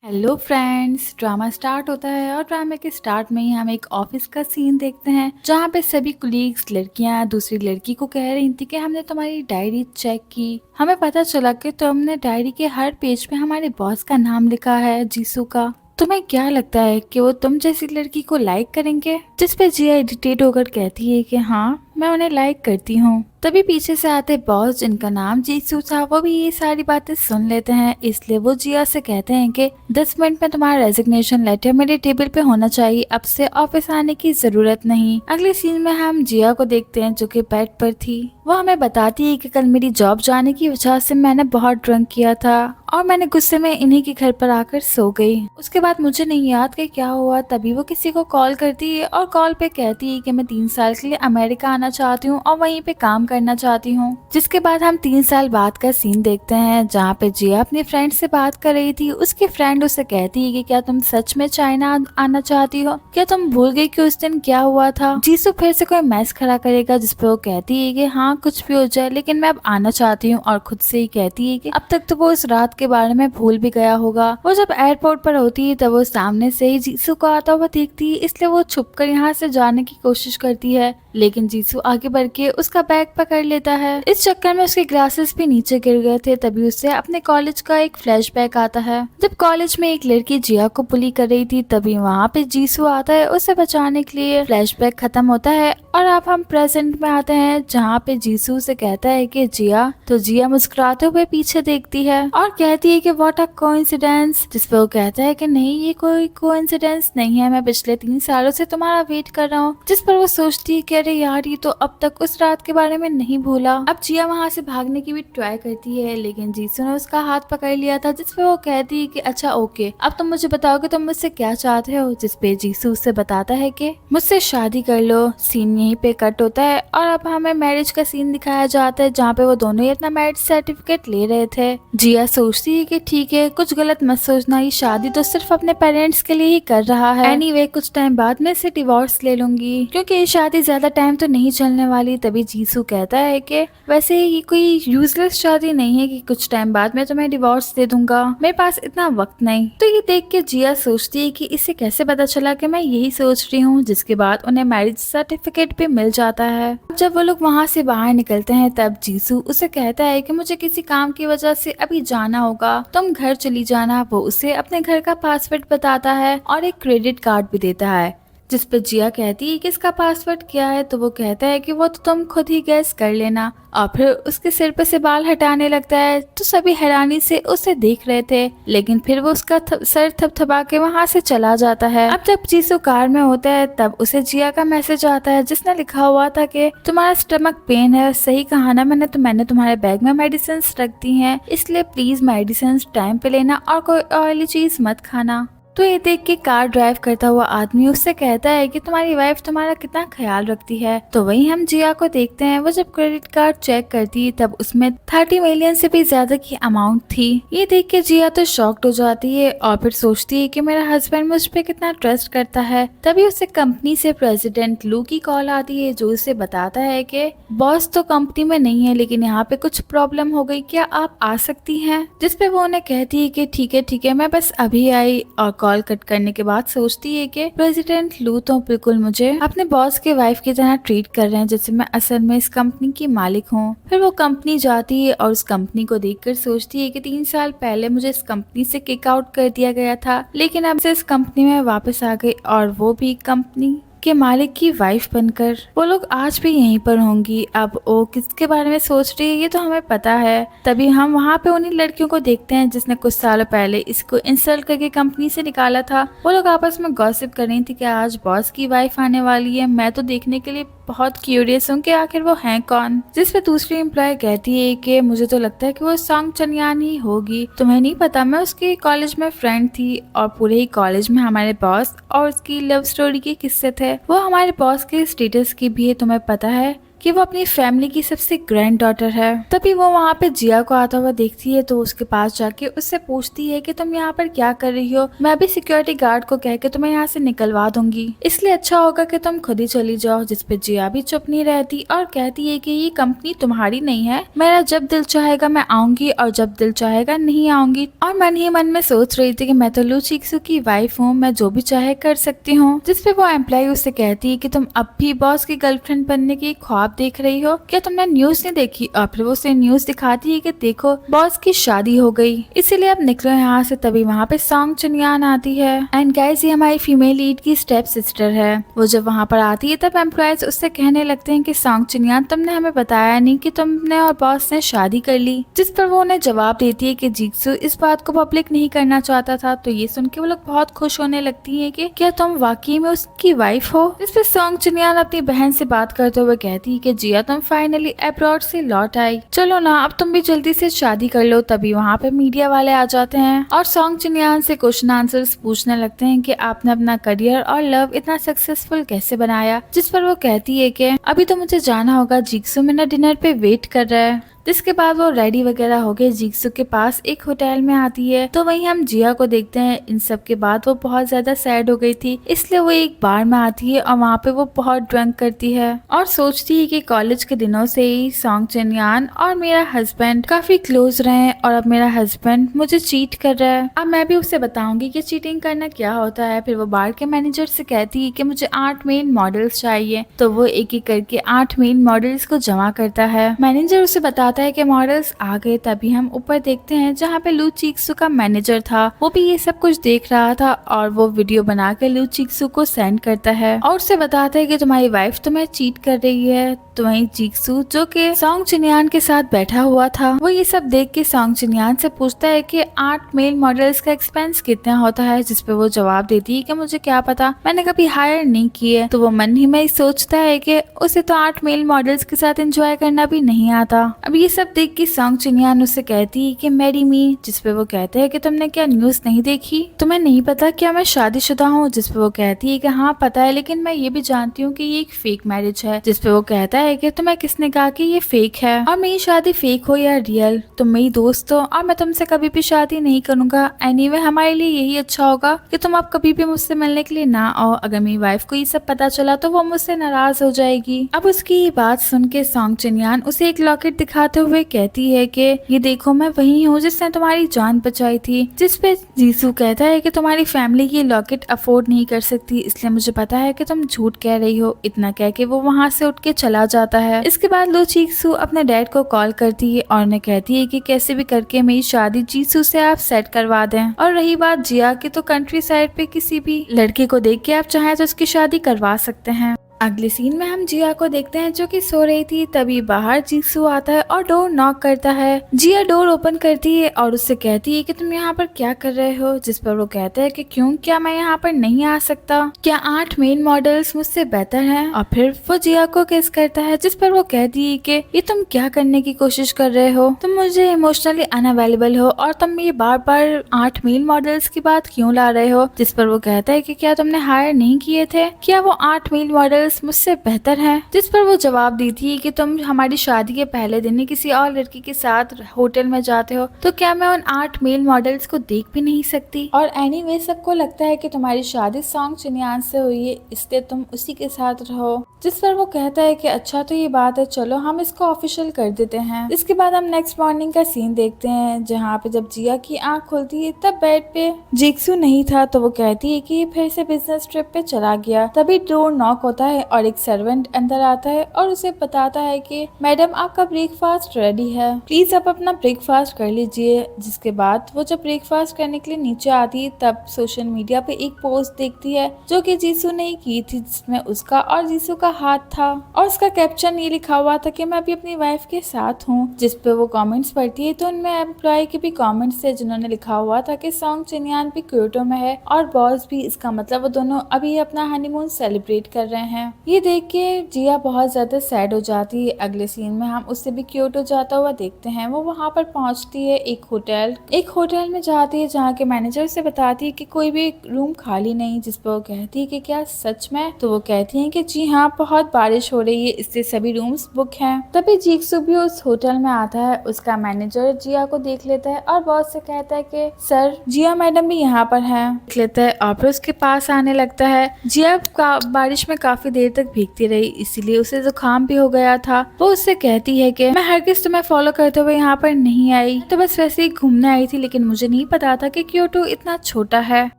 Hello friends. Drama start होता है और ड्रामे के स्टार्ट में ही हम एक ऑफिस का सीन देखते हैं जहाँ पे सभी कुलीग्स लड़कियां दूसरी लड़की को कह रही थी कि हमने तुम्हारी डायरी चेक की, हमें पता चला कि तुमने डायरी के हर पेज पे हमारे बॉस का नाम लिखा है, जीसू का। तुम्हें क्या लगता है कि वो तुम जैसी लड़की को लाइक करेंगे? जिस पे जिया इरिटेट होकर कहती है कि हाँ, मैं उन्हें लाइक करती हूँ। तभी पीछे से आते बॉस, जिनका नाम जीसू था, वो भी ये सारी बातें सुन लेते हैं। इसलिए वो जिया से कहते हैं कि 10 मिनट में तुम्हारा रेजिग्नेशन लेटर मेरे टेबल पे होना चाहिए, अब से ऑफिस आने की जरूरत नहीं। अगले सीन में हम जिया को देखते हैं जो कि बेड पर थी। वो हमें बताती है कि कल मेरी जॉब जाने की वजह से मैंने बहुत ड्रंक किया था और मैंने गुस्से में इन्हीं के घर पर आकर सो गई। उसके बाद मुझे नहीं याद कि क्या हुआ। तभी वो किसी को कॉल करती है और कॉल पे कहती है कि मैं 3 साल के लिए अमेरिका आना चाहती हूँ और वहीं पे काम करना चाहती हूँ। जिसके बाद हम 3 साल बाद का सीन देखते हैं जहाँ पे जिया अपनी फ्रेंड से बात कर रही थी। उसकी फ्रेंड उसे कहती है कि क्या तुम सच में चाइना आना चाहती हो? क्या तुम भूल गई कि उस दिन क्या हुआ था? जीसू फिर से कोई मैस खड़ा करेगा जिसपे वो कहती है कि हाँ, कुछ भी हो जाए लेकिन मैं अब आना चाहती हूँ, और खुद से ही कहती है कि अब तक तो वो उस रात के बारे में भूल भी गया होगा। वो जब एयरपोर्ट पर होती है तब वो सामने से ही जीसू को आता हुआ देखती है, इसलिए वो छुपकर यहाँ से जाने की कोशिश करती है, लेकिन जीसू आगे बढ़ के उसका बैग पकड़ लेता है। इस चक्कर में उसके ग्लासेस भी नीचे गिर गए थे। तभी उसे अपने कॉलेज का एक फ्लैशबैक आता है जब कॉलेज में एक लड़की जिया को बुली कर रही थी। तभी वहाँ पे जीसू आता है उसे बचाने के लिए। फ्लैशबैक खत्म होता है और अब हम प्रेजेंट में आते हैं जहाँ पे जीसू से कहता है कि जिया, तो जिया मुस्कुराते हुए पीछे देखती है और कहती है कि व्हाट अ कोइंसिडेंस। जिसपे वो कहता है कि नहीं, ये कोई कोइंसिडेंस नहीं है, मैं पिछले 3 सालों से तुम्हारा वेट कर रहा हूँ। जिस पर वो सोचती है कि अरे यार, ये तो अब तक उस रात के बारे में नहीं भूला। अब जिया वहाँ से भागने की भी ट्राई करती है लेकिन जीसू ने उसका हाथ पकड़ लिया था। जिसपे वो कहती है कि अच्छा ओके, अब तुम मुझे बताओ कि तुम मुझसे क्या चाहते हो? जिसपे जीसू उससे बताता है कि मुझसे शादी कर लो। सीन यहीं पे कट होता है और अब हमें मैरिज का सीन दिखाया जाता है जहाँ पे वो दोनों ही अपना मैरिज सर्टिफिकेट ले रहे थे। जिया सोचती है कि ठीक है, कुछ गलत मत सोचना, ये शादी तो सिर्फ अपने पेरेंट्स के लिए ही कर रहा है। एनीवे, कुछ टाइम बाद मैं इसे डिवोर्स ले लूंगी क्योंकि ये शादी ज्यादा टाइम तो नहीं चलने वाली। तभी जीसू कहता है कि वैसे ये कोई यूजलेस शादी नहीं है कि कुछ टाइम बाद मैं तुम्हें डिवोर्स दे दूंगा, मेरे पास इतना वक्त नहीं। तो ये देख के जिया सोचती है कि इसे कैसे पता चला कि मैं यही सोच रही हूँ। जिसके बाद उन्हें मैरिज सर्टिफिकेट भी मिल जाता है। जब वो लोग वहाँ से बाहर निकलते हैं तब जीसू उसे कहता है कि मुझे किसी काम की वजह से अभी जाना होगा, तुम घर चली जाना। वो उसे अपने घर का पासवर्ड बताता है और एक क्रेडिट कार्ड भी देता है। जिस पर जिया कहती है कि इसका पासवर्ड क्या है? तो वो कहता है कि वो तो तुम खुद ही गैस कर लेना, और फिर उसके सिर पे से बाल हटाने लगता है। तो सभी हैरानी से उसे देख रहे थे लेकिन फिर वो उसका सर थपथपा के वहाँ से चला जाता है। अब जब जीसू कार में होता है तब उसे जिया का मैसेज आता है जिसने लिखा हुआ था कि तुम्हारा स्टमक पेन है, सही कहा ना मैंने तुम्हारे बैग में मेडिसिन रख दी है, इसलिए प्लीज मेडिसिन टाइम पे लेना और कोई ऑयली चीज मत खाना। तो ये देख के कार ड्राइव करता हुआ आदमी उससे कहता है कि तुम्हारी वाइफ तुम्हारा कितना ख्याल रखती है। तो वहीं हम जिया को देखते हैं, वो जब क्रेडिट कार्ड चेक करती है तब उसमें 30 मिलियन से भी ज्यादा की अमाउंट थी। ये देख के जिया तो शॉक्ड हो जाती है और फिर सोचती है कि मेरा हस्बैंड मुझ पे कितना ट्रस्ट करता है। तभी उसे कंपनी से प्रेसिडेंट लू की कॉल आती है जो उसे बताता है कि बॉस तो कंपनी में नहीं है लेकिन यहाँ पे कुछ प्रॉब्लम हो गई, क्या आप आ सकती हैं? जिसपे वो उन्हें कहती है कि ठीक है मैं बस अभी आई। और कॉल कट करने के बाद सोचती है कि प्रेसिडेंट लू तो बिल्कुल मुझे अपने बॉस के वाइफ की तरह ट्रीट कर रहे हैं जैसे मैं असल में इस कंपनी की मालिक हूँ। फिर वो कंपनी जाती है और उस कंपनी को देखकर सोचती है कि 3 साल पहले मुझे इस कंपनी से किक आउट कर दिया गया था लेकिन अब से इस कंपनी में वापस आ गई, और वो भी कंपनी के मालिक की वाइफ बनकर। वो लोग आज भी यहीं पर होंगी। अब वो किसके बारे में सोच रही है ये तो हमें पता है। तभी हम वहाँ पे उन्हीं लड़कियों को देखते हैं जिसने कुछ सालों पहले इसको इंसल्ट करके कंपनी से निकाला था। वो लोग आपस में गॉसिप कर रही थी कि आज बॉस की वाइफ आने वाली है। मैं तो देखने के लिए बहुत क्यूरियस हूँ कि आखिर वो हैं कौन। जिस पे दूसरी एम्प्लॉय कहती है कि मुझे तो लगता है कि वो सॉन्ग चनियान ही होगी, तुम्हें नहीं पता, मैं उसके कॉलेज में फ्रेंड थी और पूरे ही कॉलेज में हमारे बॉस और उसकी लव स्टोरी के किस्से थे। वो हमारे बॉस के स्टेटस की भी है, तुम्हें पता है कि वो अपनी फैमिली की सबसे ग्रैंड डॉटर है। तभी वो वहाँ पे जिया को आता हुआ देखती है तो उसके पास जाके उससे पूछती है कि तुम यहाँ पर क्या कर रही हो, मैं भी सिक्योरिटी गार्ड को कह के तुम्हें यहाँ से निकलवा दूंगी, इसलिए अच्छा होगा कि तुम खुद ही चली जाओ। जिसपे जिया भी चुप नहीं रहती और कहती है कि ये कंपनी तुम्हारी नहीं है, मेरा जब दिल चाहेगा मैं आऊंगी और जब दिल चाहेगा नहीं आऊंगी। और मन ही मन में सोच रही थी कि मैं तो लू चिक्सू की वाइफ हूँ, मैं जो भी चाहे कर सकती हूँ। जिसपे वो एम्प्लॉय उससे कहती है कि तुम अब भी बॉस की गर्लफ्रेंड बनने की ख्वाब देख रही हो, क्या तुमने न्यूज नहीं देखी? और फिर वो उसे न्यूज दिखाती है कि देखो बॉस की शादी हो गई, इसीलिए अब निकलो यहाँ से। तभी वहाँ पे सॉन्ग चुनियान आती है एंड गाइस ये हमारी फीमेल लीड की स्टेप सिस्टर है। वो जब वहाँ पर आती है तब एम्प्लॉयज उससे कहने लगते हैं कि सॉन्ग चुनियान तुमने हमें बताया नहीं कि तुमने और बॉस ने शादी कर ली। जिस पर वो उन्हें जवाब देती है कि जिक्सू इस बात को पब्लिक नहीं करना चाहता था। तो ये सुन के वो लोग बहुत खुश होने लगती है कि क्या तुम वाकई में उसकी वाइफ हो। इस पर सॉन्ग चुनियान अपनी बहन से बात करते हुए कहती है कि जिया तुम फाइनली अब्रॉड से लौट आई, चलो ना अब तुम भी जल्दी से शादी कर लो। तभी वहाँ पे मीडिया वाले आ जाते हैं और सॉन्ग चुनियान से क्वेश्चन आंसर्स पूछने लगते हैं कि आपने अपना करियर और लव इतना सक्सेसफुल कैसे बनाया। जिस पर वो कहती है कि अभी तो मुझे जाना होगा, जिक्सू मेरा डिनर पे वेट कर रहा है। जिसके बाद वो रेडी वगैरह हो गए जिक्सू के पास एक होटल में आती है। तो वहीं हम जिया को देखते हैं। इन सब के बाद वो बहुत ज्यादा सैड हो गई थी, इसलिए वो एक बार में आती है और वहाँ पे वो बहुत ड्रंक करती है और सोचती है कि कॉलेज के दिनों से ही सॉन्ग चुनियान और मेरा हस्बैंड काफी क्लोज रहे और अब मेरा हस्बैंड मुझे चीट कर रहा है, अब मैं भी उसे बताऊंगी कि चीटिंग करना क्या होता है। फिर वो बार के मैनेजर से कहती है कि मुझे 8 मेन मॉडल्स चाहिए। तो वो एक एक करके 8 मेन मॉडल्स को जमा करता है। मैनेजर उसे बताता है कि मॉडल्स आ गए। तभी हम ऊपर देखते हैं जहाँ पे लू चिक्सू का मैनेजर था, वो भी ये सब कुछ देख रहा था और वो वीडियो बना के लू चिक्सू को सेंड करता है और उसे बताता है कि तुम्हारी वाइफ तुम्हें चीट कर रही है। तो वहीं चिक्सू जो कि सॉन्ग चुनियान के साथ बैठा हुआ था, वो ये सब देख के सॉन्ग चुनियान से पूछता है कि 8 मेल मॉडल्स का एक्सपेंस कितना होता है। जिसपे वो जवाब देती है कि मुझे क्या पता, मैंने कभी हायर नहीं किए। तो वो मन ही में सोचता है कि उसे तो 8 मेल मॉडल्स के साथ एंजॉय करना भी नहीं आता। अब ये सब देख के सॉन्ग चुनियान उससे कहती है कि मैरी मी। जिसपे वो कहते हैं कि तुमने क्या न्यूज नहीं देखी, तुम्हें नहीं पता क्या मैं शादीशुदा हूँ। जिसपे वो कहती है कि हाँ पता है, लेकिन मैं ये भी जानती हूँ कि ये एक फेक मैरिज है। जिसपे वो कहता है कि तुम्हें किसने कहा कि ये फेक है, और मेरी शादी फेक हो या रियल, तुम मेरी दोस्त हो और मैं तुमसे कभी भी शादी नहीं करूंगा। एनीवे हमारे लिए यही अच्छा होगा कि तुम अब कभी भी मुझसे मिलने के लिए ना आओ। अगर मेरी वाइफ को ये सब पता चला तो वो मुझसे नाराज हो जाएगी। अब उसकी ये बात सुन के सॉन्ग चुनियान उसे एक लॉकेट दिखाते हुए कहती है कि ये देखो मैं वही हूँ जिसने तुम्हारी जान बचाई थी। जिसपे जीसू कहता है कि तुम्हारी फैमिली ये लॉकेट अफोर्ड नहीं कर सकती, इसलिए मुझे पता है कि तुम झूठ कह रही हो। इतना कह के वो वहाँ से उठ के चला जाता है। इसके बाद लो चिक्सू अपने डैड को कॉल करती है और उन्हें कहती है कि कैसे भी करके मेरी शादी जीसू से आप सेट करवा दें। और रही बात जिया की, तो कंट्री साइड पे किसी भी लड़के को देख के आप चाहें तो उसकी शादी करवा सकते हैं। अगले सीन में हम जिया को देखते हैं जो कि सो रही थी। तभी बाहर जीसू आता है और डोर नॉक करता है। जिया डोर ओपन करती है और उससे कहती है कि तुम यहाँ पर क्या कर रहे हो। जिस पर वो कहता है कि क्यों, क्या मैं यहाँ पर नहीं आ सकता, क्या 8 मेन मॉडल्स मुझसे बेहतर हैं। और फिर वो जिया को किस करता है। जिस पर वो कहती है कि ये तुम क्या करने की कोशिश कर रहे हो, तुम मुझे इमोशनली अनअवेलेबल हो और तुम ये बार बार 8 मेन मॉडल्स की बात क्यों ला रहे हो। जिस पर वो कहता है कि क्या तुमने हायर नहीं किए थे, क्या वो 8 मेन मॉडल्स मुझसे बेहतर है। जिस पर वो जवाब देती है कि तुम हमारी शादी के पहले दिन ही किसी और लड़की के साथ होटल में जाते हो, तो क्या मैं उन 8 मेल मॉडल्स को देख भी नहीं सकती। और एनीवे सबको लगता है कि तुम्हारी शादी सॉन्ग चुनियान से हुई है, इसलिए तुम उसी के साथ रहो। जिस पर वो कहता है कि अच्छा तो ये बात है, चलो हम इसको ऑफिशियल कर देते हैं। इसके बाद हम नेक्स्ट मॉर्निंग का सीन देखते हैं जहाँ पे जब जिया की आंख खुलती है तब बेड पे जिक्सू नहीं था। तो वो कहती है कि ये फिर से बिजनेस ट्रिप पे चला गया। तभी डोर नॉक होता है और एक सर्वेंट अंदर आता है और उसे बताता है कि मैडम आपका ब्रेकफास्ट रेडी है, प्लीज आप अपना ब्रेकफास्ट कर लीजिए। जिसके बाद वो जब ब्रेकफास्ट करने के लिए नीचे आती है तब सोशल मीडिया पे एक पोस्ट देखती है जो कि जीसू ने की थी, जिसमें उसका और जीसू का हाथ था और उसका कैप्शन ये लिखा हुआ था कि मैं अभी अपनी वाइफ के साथ हूँ। जिसपे वो कमेंट्स पढ़ती है तो उनमें एम्प्लॉय के भी कमेंट्स थे जिन्होंने लिखा हुआ था कि सॉन्ग चुनियान भी क्योटो में है और बॉस भी। इसका मतलब वो दोनों अभी अपना हनीमून सेलिब्रेट कर रहे हैं। हैं। ये देख के जिया बहुत ज्यादा सैड हो जाती है। अगले सीन में हम उससे भी क्योटो जाता हुआ देखते हैं। वो वहाँ पर पहुँचती है एक होटल में जाती है जहाँ के मैनेजर से बताती है कि कोई भी रूम खाली नहीं, जिस पर वो कहती है कि क्या सच में? तो वो कहती है कि जी हाँ, बहुत बारिश हो रही है इसलिए सभी रूम्स बुक हैं। तभी जीक्सू भी उस होटल में आता है। उसका मैनेजर जिया को देख लेता है और बॉस से कहता है कि सर जिया मैडम भी यहाँ पर है। देख लेता है और फिर उसके पास आने लगता है। जिया बारिश में काफी देर तक भीगती रही, इसीलिए उसे जुकाम भी हो गया था। वो उससे कहती है कि मैं हरगिज तुम्हें फॉलो करते हुए यहाँ पर नहीं आई, तो बस वैसे ही घूमने आई थी, लेकिन मुझे नहीं पता था कि क्योटो इतना छोटा है।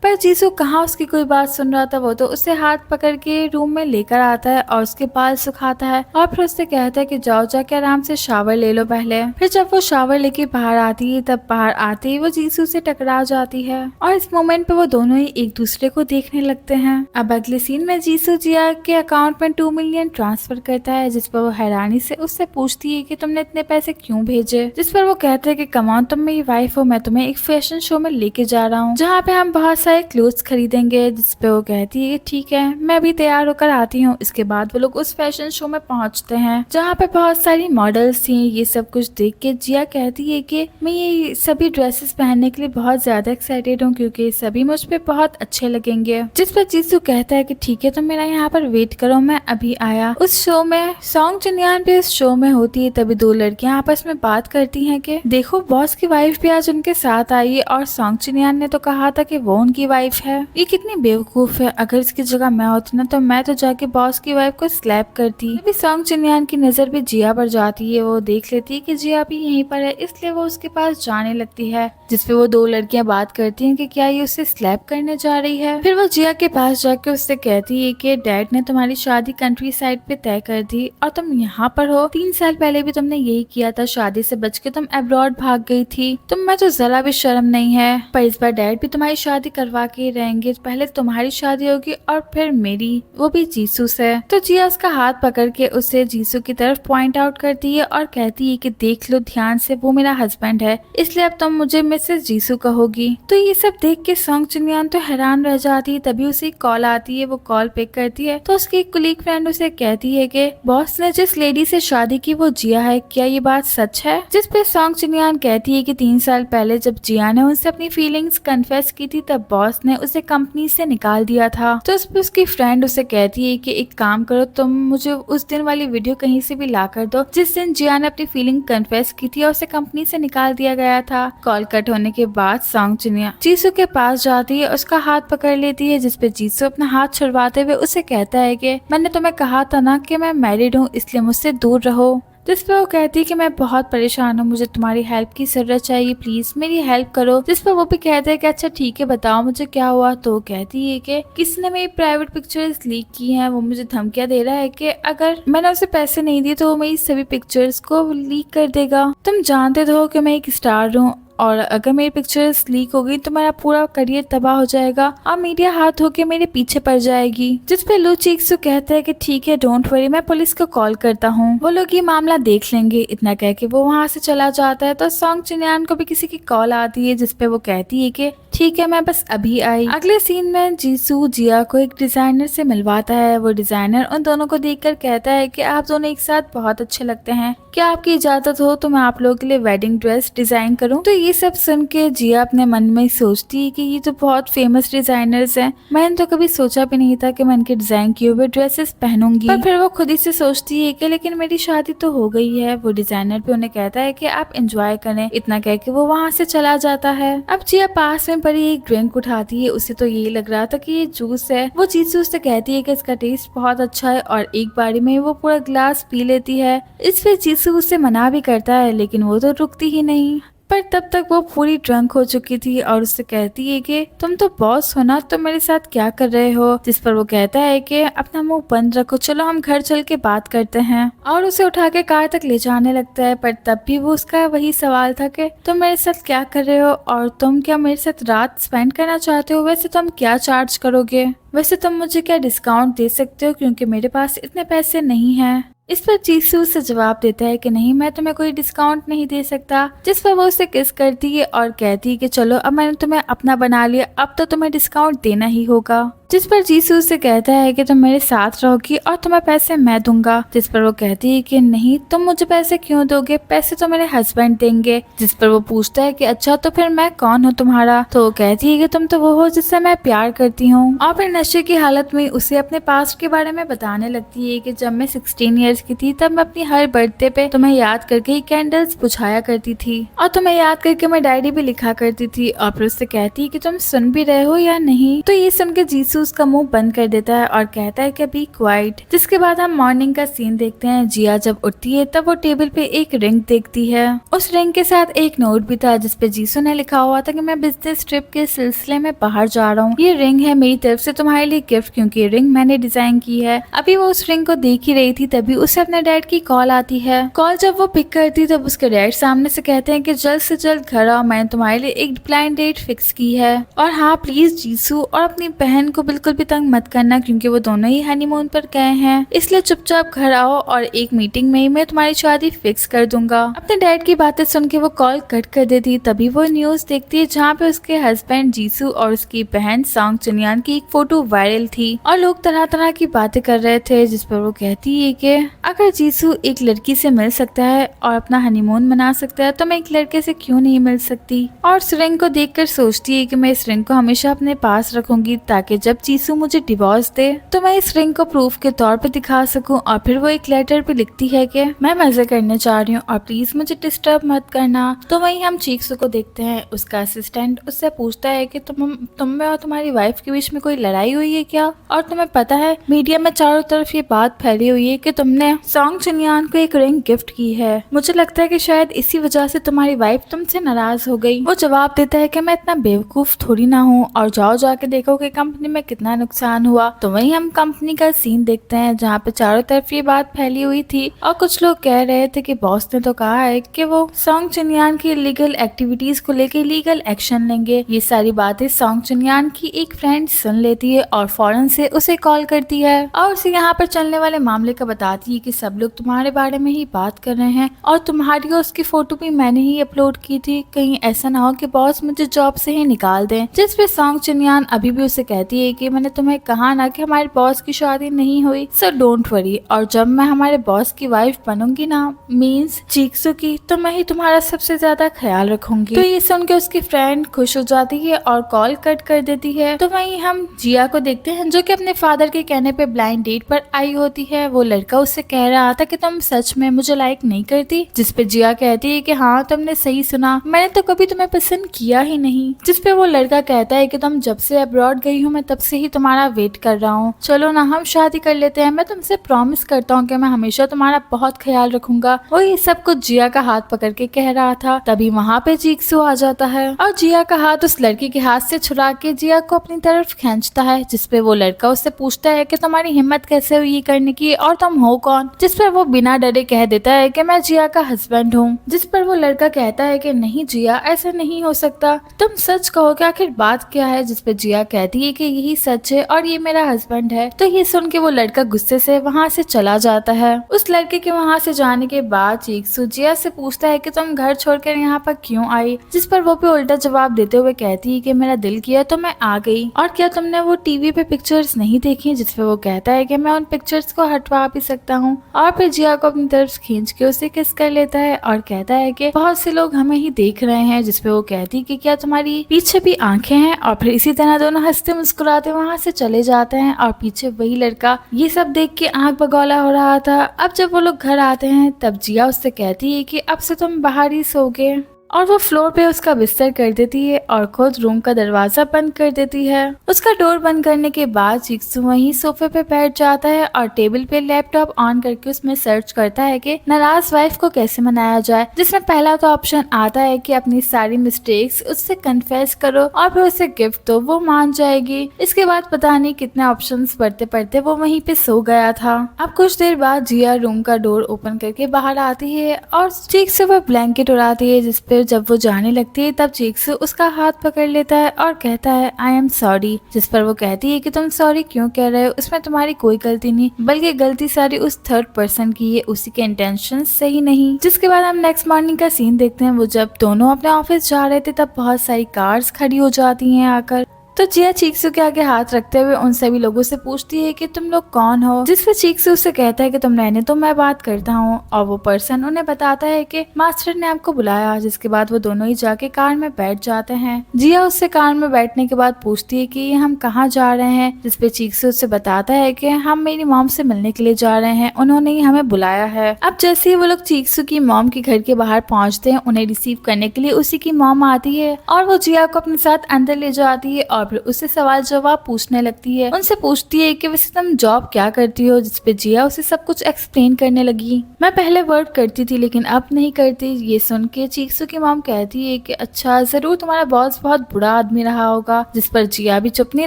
पर जीसू कहाँ उसकी कोई बात सुन रहा था। वो तो उससे हाथ पकड़ के रूम में लेकर आता है और उसके बाल सुखाता है और फिर उससे कहता है कि जाओ जाके आराम से शावर ले लो पहले। फिर जब वो शावर लेके बाहर आती है तब बाहर आते ही वो जीसू से टकरा जाती है और इस मोमेंट पे वो दोनों ही एक दूसरे को देखने लगते हैं। अब अगले सीन में जीसू जिया के अकाउंट में 2 मिलियन ट्रांसफर करता है, जिस पर वो हैरानी से उससे पूछती है कि तुमने इतने पैसे क्यों भेजे। जिस पर वो कहते हैं कि कमान तुम मेरी वाइफ हो, मैं तुम्हें एक फैशन शो में लेके जा रहा हूँ जहाँ पे हम बहुत सारे क्लोथ्स खरीदेंगे। जिसपे वो कहती है ठीक है, मैं भी तैयार होकर आती हूँ। इसके बाद वो लोग उस फैशन शो में पहुँचते हैं जहाँ पे बहुत सारी मॉडल्स थी। ये सब कुछ देख के जिया कहती है कि मैं ये सभी ड्रेसेस पहनने के लिए बहुत ज्यादा एक्साइटेड हूँ क्योंकि सभी मुझ पे बहुत अच्छे लगेंगे। जिस पर जीसू कहता है कि ठीक है, तुम मेरा यहाँ पर वेट करो, मैं अभी आया। उस शो में सॉन्ग चिन्यान भी इस शो में होती है। तभी दो लड़कियां आपस में बात करती हैं कि देखो बॉस की वाइफ भी आज उनके साथ आई है और सॉन्ग चिन्यान ने तो कहा था कि वो उनकी वाइफ है। ये कितनी बेवकूफ है, अगर इसकी जगह मैं होती ना तो मैं तो जाके बॉस की वाइफ को स्लैप करती। अभी सॉन्ग चिन्यान की नजर भी जिया पर जाती है। वो देख लेती है कि जिया भी यहीं पर है, इसलिए वो उसके पास जाने लगती है। जिसपे वो दो लड़कियां बात करती हैं कि क्या ये उससे स्लैप करने जा रही है। फिर वो जिया के पास जाके उससे कहती है कि डैड ने तुम्हारी शादी कंट्री साइड पे तय कर दी और तुम यहाँ पर हो। 3 साल पहले भी तुमने यही किया था, शादी से बच के तुम अब्रॉड भाग गई थी। तुम में तो जरा भी शर्म नहीं है। पर इस बार डैड भी तुम्हारी शादी करवा के रहेंगे। पहले तुम्हारी शादी होगी और फिर मेरी, वो भी जीसू से। तो जिया उसका हाथ पकड़ के उसे जीसू की तरफ पॉइंट आउट करती है और कहती है कि देख लो ध्यान से, वो मेरा हस्बैंड है, इसलिए अब तुम मुझे मिसेस जीसू कहोगी। तो ये सब देख के सॉन्ग चिन्यान तो हैरान रह जाती है। तभी उसे कॉल आती है। वो कॉल पिक करती है तो उसकी कुलीग फ्रेंड उसे कहती है कि बॉस ने जिस लेडी से शादी की वो जिया है, क्या ये बात सच है? जिस पे सॉन्ग चिन्यान कहती है कि 3 साल पहले जब जिया ने उनसे अपनी फीलिंग्स कन्फेस की थी तब बॉस ने उसे कंपनी से निकाल दिया था। तो उस पे उसकी फ्रेंड उसे कहती है कि एक काम करो, तुम मुझे उस दिन वाली वीडियो कहीं से भी ला कर दो जिस दिन जिया ने अपनी फीलिंग कन्फेस की थी और उसे कंपनी से निकाल दिया गया था। कॉल कट होने के बाद सॉन्ग चिन्यान जीसू के पास जाती है, उसका हाथ पकड़ लेती है। जिसपे जीसू अपना हाथ छुड़वाते हुए उसे कहता है कि मैंने तुम्हें कहा था ना कि मैं मैरिड हूँ, इसलिए मुझसे दूर रहो। जिस पे वो कहती है कि मैं बहुत परेशान हूँ, मुझे तुम्हारी हेल्प की जरूरत चाहिए, प्लीज मेरी हेल्प करो। जिस पर वो भी कहता है कि अच्छा ठीक है, बताओ मुझे क्या हुआ। तो वो कहती है कि किसी ने मेरी प्राइवेट पिक्चर्स लीक की हैं, वो मुझे धमकियां दे रहा है कि अगर मैंने उसे पैसे नहीं दिए तो वो मेरी सभी पिक्चर्स को लीक कर देगा। तुम जानते तो हो कि मैं एक स्टार हूँ और अगर मेरी पिक्चर्स लीक हो गई तो मेरा पूरा करियर तबाह हो जाएगा और मीडिया हाथ होके मेरे पीछे पड़ जाएगी। जिस पे लू चीक्सू कहता है कि ठीक है, डोंट वरी, मैं पुलिस को कॉल करता हूँ, वो लोग ये मामला देख लेंगे। इतना कह के वो वहाँ से चला जाता है। तो सॉन्ग चिन्यान को भी किसी की कॉल आती है जिसपे वो कहती है कि ठीक है, मैं बस अभी आई। अगले सीन में जीसू जिया को एक डिजाइनर से मिलवाता है। वो डिजाइनर उन दोनों को देखकर कहता है कि आप दोनों एक साथ बहुत अच्छे लगते हैं, क्या आपकी इजाजत हो तो मैं आप लोगों के लिए वेडिंग ड्रेस डिजाइन करूं। तो ये सब सुन के जिया अपने मन में सोचती है कि ये तो बहुत फेमस डिजाइनर्स हैं, मैंने तो कभी सोचा भी नहीं था कि मैं इनके डिजाइन किए हुए ड्रेसेस पहनूंगी। पर फिर वो खुद ही से सोचती है कि लेकिन मेरी शादी तो हो गई है। वो डिजाइनर भी उन्हें कहता है कि आप एंजॉय करें। इतना कह के वो वहाँ से चला जाता है। अब जिया पास में पड़ी एक ड्रिंक उठाती है। उसे तो यही लग रहा था कि ये जूस है। वो जीसू से कहती है कि इसका टेस्ट बहुत अच्छा है और एक बारी में वो पूरा ग्लास पी लेती है। इस पे जीसू उससे मना भी करता है लेकिन वो तो रुकती ही नहीं। पर तब तक वो पूरी ड्रंक हो चुकी थी और उससे कहती है कि तुम तो बॉस हो ना, तुम मेरे साथ क्या कर रहे हो। जिस पर वो कहता है कि अपना मुंह बंद रखो, चलो हम घर चल के बात करते हैं। और उसे उठा के कार तक ले जाने लगता है। पर तब भी वो उसका वही सवाल था कि तुम मेरे साथ क्या कर रहे हो और तुम क्या मेरे साथ रात स्पेंड करना चाहते हो। वैसे तुम क्या चार्ज करोगे, वैसे तुम मुझे क्या डिस्काउंट दे सकते हो, क्योंकि मेरे पास इतने पैसे नहीं है। इस पर जीसू उससे जवाब देता है कि नहीं, मैं तुम्हें कोई डिस्काउंट नहीं दे सकता। जिस पर वो उसे किस करती है और कहती है कि चलो अब मैंने तुम्हें अपना बना लिया, अब तो तुम्हें डिस्काउंट देना ही होगा। जिस पर जीसू से कहता है कि तुम मेरे साथ रहोगी और तुम्हें पैसे मैं दूंगा। जिस पर वो कहती है कि नहीं, तुम मुझे पैसे क्यों दोगे, पैसे तो मेरे हस्बैंड देंगे। जिस पर वो पूछता है कि अच्छा तो फिर मैं कौन हूँ तुम्हारा। तो वो कहती है कि तुम तो वो हो जिससे मैं प्यार करती हूँ। और फिर नशे की हालत में उसे अपने पास्ट के बारे में बताने लगती है कि जब मैं 16 ईयर्स की थी तब मैं अपनी हर बर्थडे पे तुम्हें याद करके ही कैंडल्स बुझाया करती थी और तुम्हें याद करके मैं डायरी भी लिखा करती थी। और फिर उससे कहती है कि तुम सुन भी रहे हो या नहीं। तो ये सुन के जीसू उसका मुंह बंद कर देता है और कहता है कि बी क्वाइट। जिसके बाद हम मॉर्निंग का सीन देखते हैं। जिया जब उठती है तब वो टेबल पे एक रिंग देखती है। उस रिंग के साथ एक नोट भी था जिसपे जीसू ने लिखा हुआ था कि मैं बिजनेस ट्रिप के सिलसिले में बाहर जा रहा हूँ। ये रिंग है मेरी तरफ से तुम्हारे लिए गिफ्ट, क्योंकि ये रिंग मैंने डिजाइन की है। अभी वो उस रिंग को देख ही रही थी तभी उसे अपने डैड की कॉल आती है। कॉल जब वो पिक करती तब उसके डैड सामने से कहते हैं कि जल्द से जल्द घर आओ, मैंने तुम्हारे लिए एक ब्लाइंड डेट फिक्स की है। और हाँ प्लीज जीसू और अपनी बहन को बिल्कुल भी तंग मत करना, क्योंकि वो दोनों ही हनीमून पर गए हैं, इसलिए चुपचाप घर आओ और एक मीटिंग में ही मैं तुम्हारी शादी फिक्स कर दूंगा। अपने डैड की बातें सुन के वो कॉल कट कर देती। तभी वो न्यूज देखती है जहाँ पे उसके हस्बैंड जीसू और उसकी बहन सॉन्ग चुनियान की एक फोटो वायरल थी और लोग तरह तरह की बातें कर रहे थे। जिस पर वो कहती है कि अगर जीसू एक लड़की से मिल सकता है और अपना हनीमून मना सकता है तो मैं एक लड़के से क्यों नहीं मिल सकती। और इस रिंग को देखकर सोचती है कि मैं इस रिंग को हमेशा अपने पास रखूंगी ताकि जब जीसू मुझे डिवोर्स दे तो मैं इस रिंग को प्रूफ के तौर पे दिखा सकूं। और फिर वो एक लेटर पे लिखती है कि मैं मजे करने जा रही हूँ और प्लीज मुझे डिस्टर्ब मत करना। तो वहीं हम चीक्सू को देखते हैं। उसका असिस्टेंट उससे पूछता है कि तुम में और तुम्हारी वाइफ के बीच में कोई लड़ाई हुई है क्या। और तुम्हें पता है मीडिया में चारों तरफ ये बात फैली हुई है कि तुमने सॉन्ग चुनियान को एक रिंग गिफ्ट की है। मुझे लगता है कि शायद इसी वजह से तुम्हारी वाइफ तुमसे नाराज हो गई। वो जवाब देता है कि मैं इतना बेवकूफ थोड़ी ना हूँ और जाओ जाके देखो कि कंपनी में कितना नुकसान हुआ। तो वहीं हम कंपनी का सीन देखते हैं जहाँ पे चारों तरफ ये बात फैली हुई थी और कुछ लोग कह रहे थे कि बॉस ने तो कहा है कि वो सॉन्ग चुनियान की इलीगल एक्टिविटीज को लेके लीगल एक्शन लेंगे। ये सारी बातें सॉन्ग चुनियान की एक फ्रेंड सुन लेती है और फौरन से उसे कॉल करती है और उसे यहाँ पर चलने वाले मामले का बताती है कि सब लोग तुम्हारे बारे में ही बात कर रहे हैं और तुम्हारी और उसकी फोटो भी मैंने ही अपलोड की थी, कहीं ऐसा ना हो कि बॉस मुझे जॉब से ही निकाल दें। जिस पे सॉन्ग चुनियान अभी भी उसे कहती है कि मैंने तुम्हें कहा ना कि हमारे बॉस की शादी नहीं हुई, सो डोंट वरी, और जब मैं हमारे बॉस की वाइफ बनूंगी ना, मीन्स चीक्सू की, तो मैं ही तुम्हारा सबसे ज्यादा ख्याल रखूंगी। तो ये सुन के उसकी फ्रेंड खुश हो जाती है और कॉल कट कर देती है। तो वहीं हम जिया को देखते हैं जो कि अपने फादर के कहने पे ब्लाइंड डेट पर आई होती है। वो लड़का उससे कह रहा था कि तुम सच में मुझे लाइक नहीं करती। जिस पे जिया कहती है कि हाँ तुमने सही सुना, मैंने तो कभी तुम्हें पसंद किया ही नहीं। जिस पे वो लड़का कहता है कि तुम जब से अब्रॉड गई हो मैं तब से ही तुम्हारा वेट कर रहा हूँ, चलो ना हम शादी कर लेते हैं, मैं तुमसे प्रॉमिस करता हूँ कि मैं हमेशा तुम्हारा बहुत ख्याल रखूंगा। वो ये सब कुछ जिया का हाथ पकड़ के कह रहा था। तभी वहाँ पे चीक्सू आ जाता है और जिया का हाथ उस लड़की के हाथ से छुड़ा के जिया को अपनी तरफ खींचता है। जिसपे वो लड़का उससे पूछता है कि तुम्हारी हिम्मत कैसे हुई ये करने की और तुम हो कौन। जिस पर वो बिना डरे कह देता है कि मैं जिया का हस्बैंड हूँ। जिस पर वो लड़का कहता है कि नहीं जिया, ऐसा नहीं हो सकता, तुम सच कहो कि आखिर बात क्या है। जिस पे जिया कहती है कि यही सच है और ये मेरा हस्बैंड है। तो ये सुन के वो लड़का गुस्से से वहाँ से चला जाता है। उस लड़के के वहाँ से जाने के बाद चीक्सू जिया से पूछता है कि तुम घर छोड़कर यहाँ पर क्यों आई। जिस पर वो भी उल्टा जवाब देते हुए कहती है कि मेरा दिल किया तो मैं आ गई, और क्या तुमने वो टीवी पे पिक्चर्स नहीं देखी। जिस पे वो कहता है कि मैं उन पिक्चर्स को हटवा भी सकता हूँ। और फिर जिया को अपनी तरफ खींच के उसे किस कर लेता है और कहता है कि बहुत से लोग हमें ही देख रहे हैं। जिस पे वो कहती है कि क्या तुम्हारी पीछे भी आंखें हैं। और फिर इसी तरह दोनों हंसते मुस्कुराते वहाँ से चले जाते हैं और पीछे वही लड़का ये सब देख के आंख बगौला हो रहा था। अब जब वो लोग घर आते हैं तब जिया उससे कहती है कि अब से तुम बाहर ही सोगे, और वो फ्लोर पे उसका बिस्तर कर देती है और खुद रूम का दरवाजा बंद कर देती है। उसका डोर बंद करने के बाद चीक्सू वहीं सोफे पे बैठ जाता है और टेबल पे लैपटॉप ऑन करके उसमें सर्च करता है कि नाराज वाइफ को कैसे मनाया जाए। जिसमें पहला तो ऑप्शन आता है कि अपनी सारी मिस्टेक्स उससे कन्फेस करो और फिर उसे गिफ्ट दो, वो मान जाएगी। इसके बाद पता नहीं कितने ऑप्शंस पढ़ते पढ़ते वो वहीं पे सो गया था। अब कुछ देर बाद जिया रूम का डोर ओपन करके बाहर आती है और चीक्सू वो ब्लैंकेट उड़ाती है। जिसपे जब वो जाने लगती है तब चीक्सू उसका हाथ पकड़ लेता है और कहता है आई एम सॉरी। जिस पर वो कहती है कि तुम सॉरी क्यों कह रहे हो, उसमें तुम्हारी कोई गलती नहीं, बल्कि गलती सारी उस थर्ड पर्सन की है, उसी के इंटेंशन सही नहीं। जिसके बाद हम नेक्स्ट मॉर्निंग का सीन देखते हैं। वो जब दोनों अपने ऑफिस जा रहे थे तब बहुत सारी कार्स खड़ी हो जाती हैं आकर, तो जिया चीक्सू के आगे हाथ रखते हुए उन सभी लोगों से पूछती है कि तुम लोग कौन हो, जिस पे चीक्सू उससे कहता है कि तुम रहने तो मैं बात करता हूँ। और वो पर्सन उन्हें बताता है कि मास्टर ने आपको बुलाया, जिसके बाद वो दोनों ही जाके कार में बैठ जाते हैं। जिया उससे कार में बैठने के बाद पूछती है कि हम कहाँ जा रहे हैं, जिसपे चीक्सू उससे बताता है कि हम मेरी मॉम से मिलने के लिए जा रहे हैं, उन्होंने ही हमें बुलाया है। अब जैसे ही वो लोग चीक्सू की मॉम के घर के बाहर पहुंचते हैं, उन्हें रिसीव करने के लिए उसी की मॉम आती है और वो जिया को अपने साथ अंदर ले जाती है और फिर उससे सवाल जवाब पूछने लगती है। उनसे पूछती है कि वैसे तुम जॉब क्या करती हो, जिसपे जिया उसे सब कुछ एक्सप्लेन करने लगी। मैं पहले वर्क करती थी लेकिन अब नहीं करती। ये सुन के चीक्सू की मॉम कहती है कि अच्छा, जरूर तुम्हारा बॉस बहुत बुरा आदमी रहा होगा, जिस पर जिया भी चुप नहीं